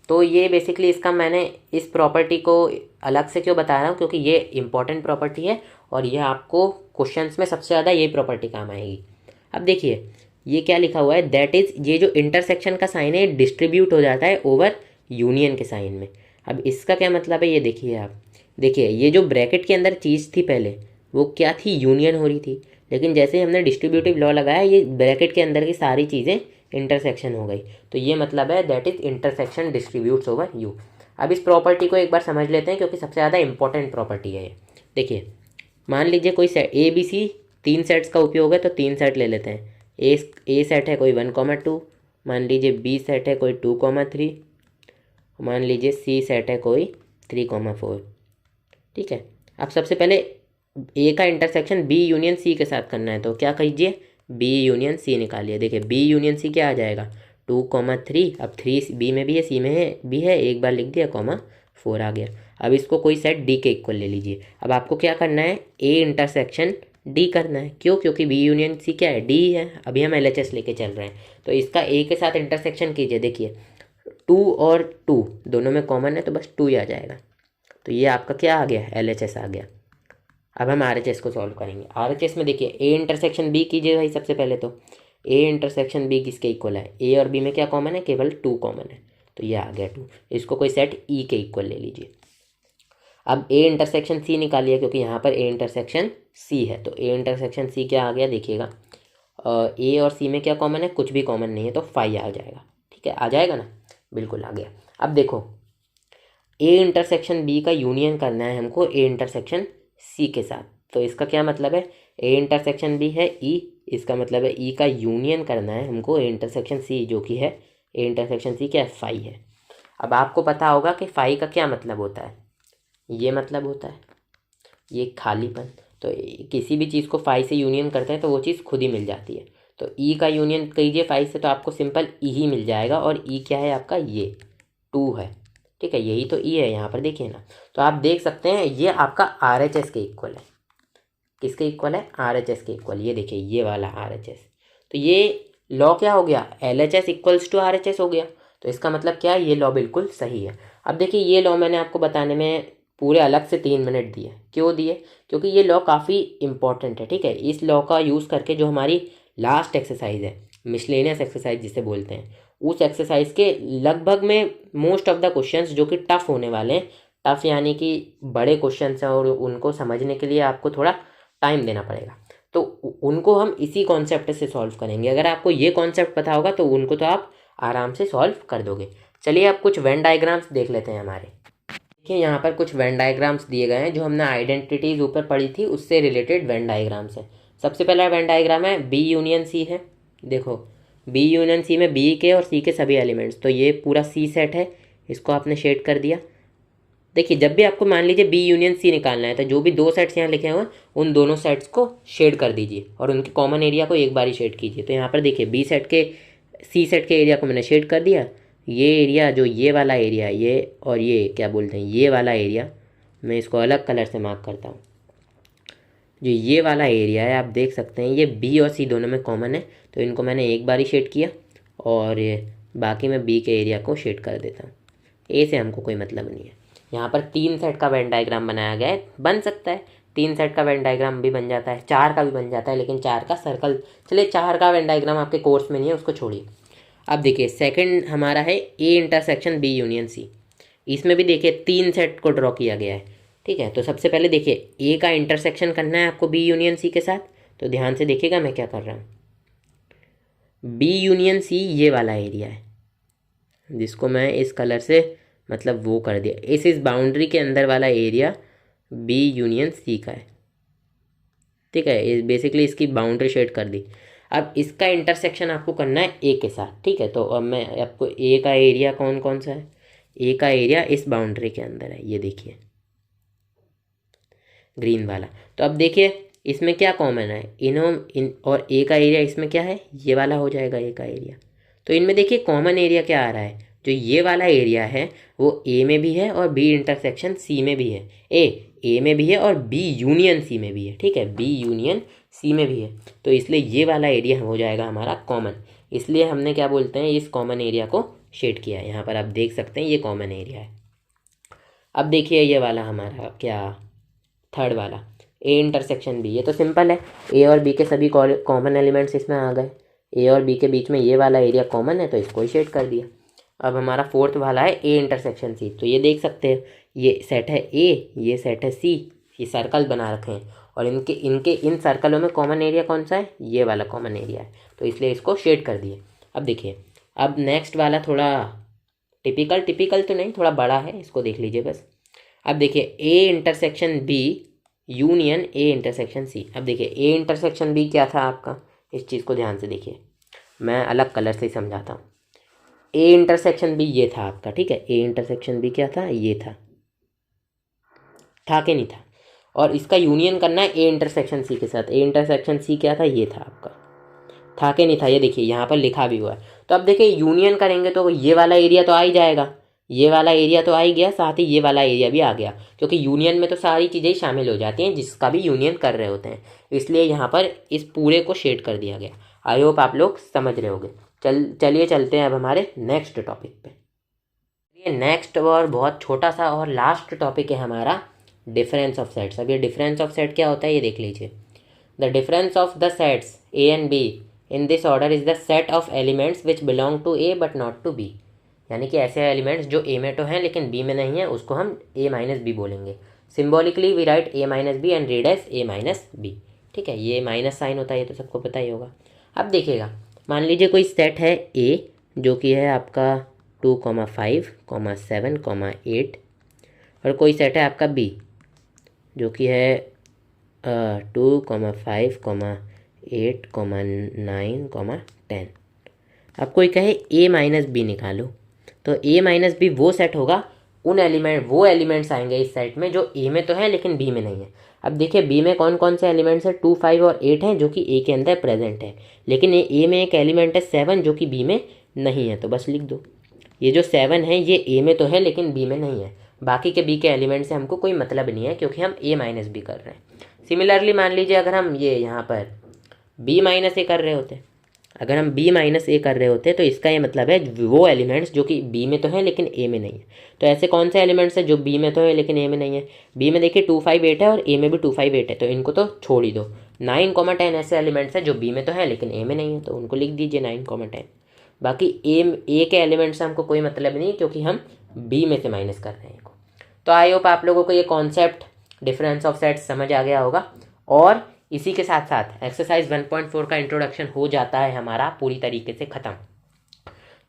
तो ये बेसिकली इसका मैंने इस प्रॉपर्टी को अलग से क्यों बता रहा हूँ, क्योंकि ये इंपॉर्टेंट प्रॉपर्टी है और ये आपको क्वेश्चंस में सबसे ज़्यादा ये प्रॉपर्टी काम आएगी। अब देखिए ये क्या लिखा हुआ है, दैट इज़ ये जो इंटरसेक्शन का साइन है डिस्ट्रीब्यूट हो जाता है ओवर यूनियन के साइन में। अब इसका क्या मतलब है, ये देखिए आप, देखिए ये जो ब्रैकेट के अंदर चीज़ थी पहले वो क्या थी, यूनियन हो रही थी, लेकिन जैसे ही हमने डिस्ट्रीब्यूटिव लॉ लगाया ये ब्रैकेट के अंदर की सारी चीज़ें इंटरसेक्शन हो गई। तो ये मतलब है that is intersection distributes over you. अब इस प्रॉपर्टी को एक बार समझ लेते हैं क्योंकि सबसे ज़्यादा इंपॉर्टेंट प्रॉपर्टी है ये। देखिए मान लीजिए कोई सेट ABC 3 सेट्स का उपयोग है, तो 3 सेट ले लेते हैं। ए सेट है कोई 1,2, मान लीजिए B सेट है कोई 2,3, मान लीजिए C सेट है कोई 3,4, ठीक है। अब सबसे पहले A का इंटरसेक्शन B यूनियन C के साथ करना है, तो क्या कीजिए, B यूनियन C निकालिए। देखिए B यूनियन C क्या आ जाएगा, 2,3, अब 3 B में भी है C में है भी है, एक बार लिख दिया, 4 आ गया। अब इसको कोई सेट D के इक्वल ले लीजिए। अब आपको क्या करना है, A इंटरसेक्शन D करना है। क्यों, क्योंकि B यूनियन C क्या है, D है। अभी हम LHS लेके चल रहे हैं, तो इसका A के साथ इंटरसेक्शन कीजिए। देखिए 2 और 2 दोनों में कॉमन है तो बस 2 ही आ जाएगा, तो ये आपका क्या आ गया, LHS आ गया। अब हम RHS को सॉल्व करेंगे। RHS में देखिए A इंटरसेक्शन B कीजिए भाई, सबसे पहले तो A इंटरसेक्शन B किसके इक्वल है, A और B में क्या कॉमन है, केवल 2 कॉमन है, तो ये आ गया 2। इसको कोई सेट E के इक्वल ले लीजिए। अब A इंटरसेक्शन C निकालिए, क्योंकि यहाँ पर A इंटरसेक्शन C है, तो A इंटरसेक्शन C क्या आ गया, देखिएगा A और C में क्या कॉमन है, कुछ भी कॉमन नहीं है, तो फाई आ जाएगा, ठीक है, आ जाएगा ना, बिल्कुल आ गया। अब देखो A इंटरसेक्शन B का यूनियन करना है हमको A इंटरसेक्शन C के साथ, तो इसका क्या मतलब है, ए इंटरसेक्शन बी है ई, इसका मतलब है ई का यूनियन करना है हमको ए इंटरसेक्शन सी, जो कि है ए इंटरसेक्शन सी क्या है, फाई है। अब आपको पता होगा कि फाई का क्या मतलब होता है, ये मतलब होता है ये खालीपन। तो किसी भी चीज़ को फाई से यूनियन करते हैं तो वो चीज़ खुद ही मिल जाती है। तो ई का यूनियन कीजिए फाई से तो आपको सिंपल ई ही मिल जाएगा, और ई क्या है आपका, ये 2 है, ठीक है, यही तो ई है यहाँ पर देखिए ना। तो आप देख सकते हैं ये आपका आर एच एस के इक्वल है, किसके इक्वल है, आर एच एस के इक्वल, ये देखिए ये वाला आर एच एस। तो ये लॉ क्या हो गया, L H S equals to R H S हो गया। तो इसका मतलब क्या है, ये लॉ बिल्कुल सही है। अब देखिए ये लॉ मैंने आपको बताने में पूरे अलग से 3 मिनट दिए, क्यों दिए, क्योंकि ये लॉ काफ़ी इंपॉर्टेंट है, ठीक है। इस लॉ का यूज़ करके जो हमारी लास्ट एक्सरसाइज है, मिसलेनियस एक्सरसाइज जिसे बोलते हैं, उस एक्सरसाइज के लगभग में मोस्ट ऑफ द क्वेश्चंस जो कि टफ होने वाले हैं, टफ यानी कि बड़े क्वेश्चंस हैं और उनको समझने के लिए आपको थोड़ा टाइम देना पड़ेगा, तो उनको हम इसी कॉन्सेप्ट से सॉल्व करेंगे। अगर आपको ये कॉन्सेप्ट पता होगा तो उनको तो आप आराम से सॉल्व कर दोगे। चलिए अब कुछ वेन डायग्राम्स देख लेते हैं हमारे। देखिए यहाँ पर कुछ वेन डायग्राम्स दिए गए हैं, जो हमने आइडेंटिटीज़ ऊपर पढ़ी थी उससे रिलेटेड वेन डायग्राम्स है। सबसे पहला वेन डायग्राम है बी यूनियन सी है। देखो बी यूनियन सी में बी के और सी के सभी एलिमेंट्स, तो ये पूरा सी सेट है, इसको आपने शेड कर दिया। देखिए जब भी आपको मान लीजिए बी यूनियन सी निकालना है तो जो भी 2 सेट्स यहाँ लिखे हुए हैं उन दोनों सेट्स को शेड कर दीजिए और उनके कॉमन एरिया को एक बार ही शेड कीजिए। तो यहाँ पर देखिए बी सेट के सी सेट के एरिया को मैंने शेड कर दिया। ये एरिया जो ये वाला एरिया, ये और ये क्या बोलते हैं, ये वाला एरिया, मैं इसको अलग कलर से मार्क करता हूँ। जो ये वाला एरिया है आप देख सकते हैं ये बी और सी दोनों में कॉमन है, तो इनको मैंने एक बार ही शेड किया और बाकी मैं बी के एरिया को शेड कर देता हूँ। ए से हमको कोई मतलब नहीं है। यहाँ पर 3 सेट का वेन डायग्राम बनाया गया है, बन सकता है 3 सेट का वेन डायग्राम भी बन जाता है, 4 का भी बन जाता है, लेकिन 4 का सर्कल, चलिए 4 का वेन डायग्राम आपके कोर्स में नहीं है, उसको छोड़िए। अब देखिए सेकंड हमारा है A intersection B union C. इसमें भी देखिए 3 सेट को ड्रॉ किया गया है, ठीक है। तो सबसे पहले देखिए ए का इंटरसेक्शन करना है आपको बी यूनियन सी के साथ, तो ध्यान से देखिएगा मैं क्या कर रहा हूँ। बी यूनियन सी ये वाला एरिया है, जिसको मैं इस कलर से मतलब वो कर दिया, इस बाउंड्री के अंदर वाला एरिया बी यूनियन सी का है, ठीक है। बेसिकली इसकी बाउंड्री शेड कर दी। अब इसका इंटरसेक्शन आपको करना है ए के साथ, ठीक है। तो अब मैं आपको ए का एरिया कौन कौन सा है, ए का एरिया इस बाउंड्री के अंदर है, ये देखिए ग्रीन वाला। तो अब देखिए इसमें क्या कॉमन है, इन और ए का एरिया इसमें क्या है, ये वाला हो जाएगा ए का एरिया। तो इनमें देखिए कॉमन एरिया क्या आ रहा है, जो ये वाला एरिया है वो ए में भी है और बी इंटरसेक्शन सी में भी है, ए में भी है और बी यूनियन सी में भी है, ठीक है, बी यूनियन सी में भी है। तो इसलिए ये वाला एरिया हो जाएगा हमारा कॉमन, इसलिए हमने क्या बोलते हैं इस कॉमन एरिया को शेड किया है। यहाँ पर आप देख सकते हैं ये कॉमन एरिया है। अब देखिए ये वाला हमारा क्या, थर्ड वाला ए इंटरसेक्शन बी, ये तो सिंपल है, ए और बी के सभी कॉमन एलिमेंट्स इसमें आ गए, ए और बी के बीच में ये वाला एरिया कॉमन है तो इसको ही शेड कर दिया। अब हमारा फोर्थ वाला है ए इंटरसेक्शन सी, तो ये देख सकते हैं ये सेट है ए, ये सेट है सी, ये सर्कल बना रखे हैं और इनके इनके इन सर्कलों में कॉमन एरिया कौन सा है, ये वाला कॉमन एरिया है, तो इसलिए इसको शेड कर दिए। अब देखिए अब नेक्स्ट वाला थोड़ा टिपिकल तो नहीं, थोड़ा बड़ा है, इसको देख लीजिए बस। अब देखिए A intersection B union A intersection C. अब देखिए ए इंटरसेक्शन बी क्या था आपका, इस चीज़ को ध्यान से देखिए, मैं अलग कलर से ही समझाता हूँ। ए इंटरसेक्शन बी ये था आपका, ठीक है, ए इंटरसेक्शन बी क्या था, ये था कि नहीं था, और इसका यूनियन करना है ए इंटरसेक्शन सी के साथ। ए इंटरसेक्शन सी क्या था, ये था आपका, था कि नहीं था, ये देखिए यहाँ पर लिखा भी हुआ है। तो अब देखिए यूनियन करेंगे तो ये वाला एरिया तो आ ही जाएगा, ये वाला एरिया तो आ ही गया, साथ ही ये वाला एरिया भी आ गया, क्योंकि यूनियन में तो सारी चीज़ें शामिल हो जाती हैं जिसका भी यूनियन कर रहे होते हैं, इसलिए यहाँ पर इस पूरे को शेड कर दिया गया। आई होप आप लोग समझ रहे होंगे। चलिए चलते हैं अब हमारे नेक्स्ट टॉपिक पे। ये नेक्स्ट और बहुत छोटा सा और लास्ट टॉपिक है हमारा डिफरेंस ऑफ सेट्स। अब ये डिफरेंस ऑफ सेट क्या होता है ये देख लीजिए। The difference of the sets A and B in this order is the set of elements which belong to A but not to B. यानी कि ऐसे एलिमेंट्स जो ए में तो हैं लेकिन बी में नहीं है, उसको हम ए माइनस बी बोलेंगे। Symbolically we write A minus B and read as A minus B, ठीक है, ये माइनस साइन होता है, ये तो सबको पता ही होगा। अब देखिएगा मान लीजिए कोई सेट है ए जो कि है आपका 2, 5, 7, 8, और कोई सेट है आपका बी जो कि है 2,5,8,9,10। अब कोई कहे a माइनस बी निकालो, तो a माइनस बी वो सेट होगा, वो एलिमेंट्स आएंगे इस सेट में जो a में तो है लेकिन b में नहीं है। अब देखिए b में कौन कौन से एलिमेंट्स है, 2, 5 और 8 हैं जो कि a के अंदर प्रेजेंट है, लेकिन a में एक एलिमेंट है 7 जो कि b में नहीं है, तो बस लिख दो ये जो 7 है ये a में तो है लेकिन b में नहीं है। बाकी के b के एलिमेंट से हमको कोई मतलब नहीं है क्योंकि हम a माइनस बी कर रहे हैं। सिमिलरली मान लीजिए अगर हम ये यहाँ पर b माइनस ए कर रहे होते, अगर हम b माइनस ए कर रहे होते तो इसका ये मतलब है वो एलिमेंट्स जो कि b में तो है लेकिन a में नहीं है। तो ऐसे कौन से एलिमेंट्स है जो b में तो है लेकिन a में नहीं है, b में देखिए 2, 5, 8 है और a में भी 2, 5, 8 है, तो इनको तो छोड़ ही दो। 9, 10 ऐसे एलिमेंट्स है जो b में तो है लेकिन a में नहीं है, तो उनको लिख दीजिए 9, 10। बाकी ए के एलिमेंट से हमको कोई मतलब नहीं क्योंकि हम बी में से माइनस कर रहे हैं। तो आई होप आप लोगों को ये कॉन्सेप्ट डिफरेंस ऑफ सेट्स समझ आ गया होगा, और इसी के साथ साथ एक्सरसाइज 1.4 का इंट्रोडक्शन हो जाता है हमारा पूरी तरीके से ख़त्म।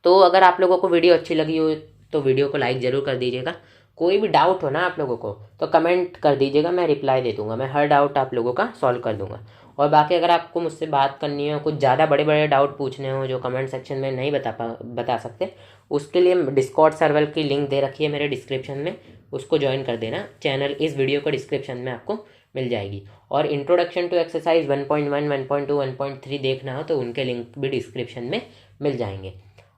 तो अगर आप लोगों को वीडियो अच्छी लगी हो तो वीडियो को लाइक ज़रूर कर दीजिएगा। कोई भी डाउट हो ना आप लोगों को तो कमेंट कर दीजिएगा, मैं रिप्लाई दे दूँगा, मैं हर डाउट आप लोगों का सॉल्व कर दूँगा। और बाकी अगर आपको मुझसे बात करनी हो, कुछ ज़्यादा बड़े बड़े डाउट पूछने हो जो कमेंट सेक्शन में नहीं बता सकते, उसके लिए डिस्कॉर्ड सर्वर की लिंक दे रखी है मेरे डिस्क्रिप्शन में, उसको ज्वाइन कर देना। चैनल इस वीडियो का डिस्क्रिप्शन में आपको मिल जाएगी। और इंट्रोडक्शन टू एक्सरसाइज 1.1, 1.2, 1.3 देखना हो तो उनके लिंक भी डिस्क्रिप्शन में मिल जाएंगे।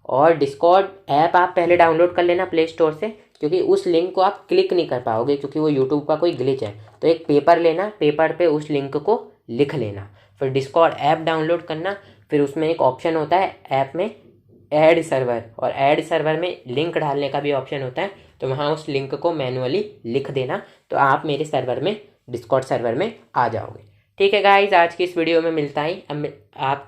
और डिस्कॉर्ड ऐप आप पहले डाउनलोड कर लेना प्ले स्टोर से, क्योंकि उस लिंक को आप क्लिक नहीं कर पाओगे क्योंकि वो यूट्यूब का कोई ग्लिच है। तो एक पेपर लेना, पेपर पे उस लिंक को लिख लेना, फिर डिस्कॉर्ड ऐप डाउनलोड करना, फिर उसमें एक ऑप्शन होता है ऐप में ऐड सर्वर, और ऐड सर्वर में लिंक डालने का भी ऑप्शन होता है, तो वहाँ उस लिंक को मैनुअली लिख देना, तो आप मेरे सर्वर में, डिस्कॉर्ड सर्वर में आ जाओगे। ठीक है गाइज, आज की इस वीडियो में मिलता ही। अब आप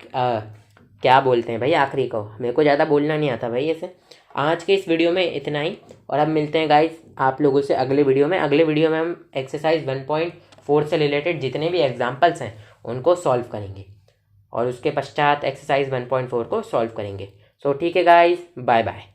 क्या बोलते हैं भाई, आखिरी को मेरे को ज़्यादा बोलना नहीं आता भाई ऐसे। आज के इस वीडियो में इतना ही, और अब मिलते हैं गाइज आप लोगों से अगले वीडियो में। अगले वीडियो में हम एक्सरसाइज 1.4 से रिलेटेड जितने भी एग्जाम्पल्स हैं उनको सॉल्व करेंगे, और उसके पश्चात एक्सरसाइज 1.4 को सॉल्व करेंगे। सो ठीक है गाइज, बाय बाय।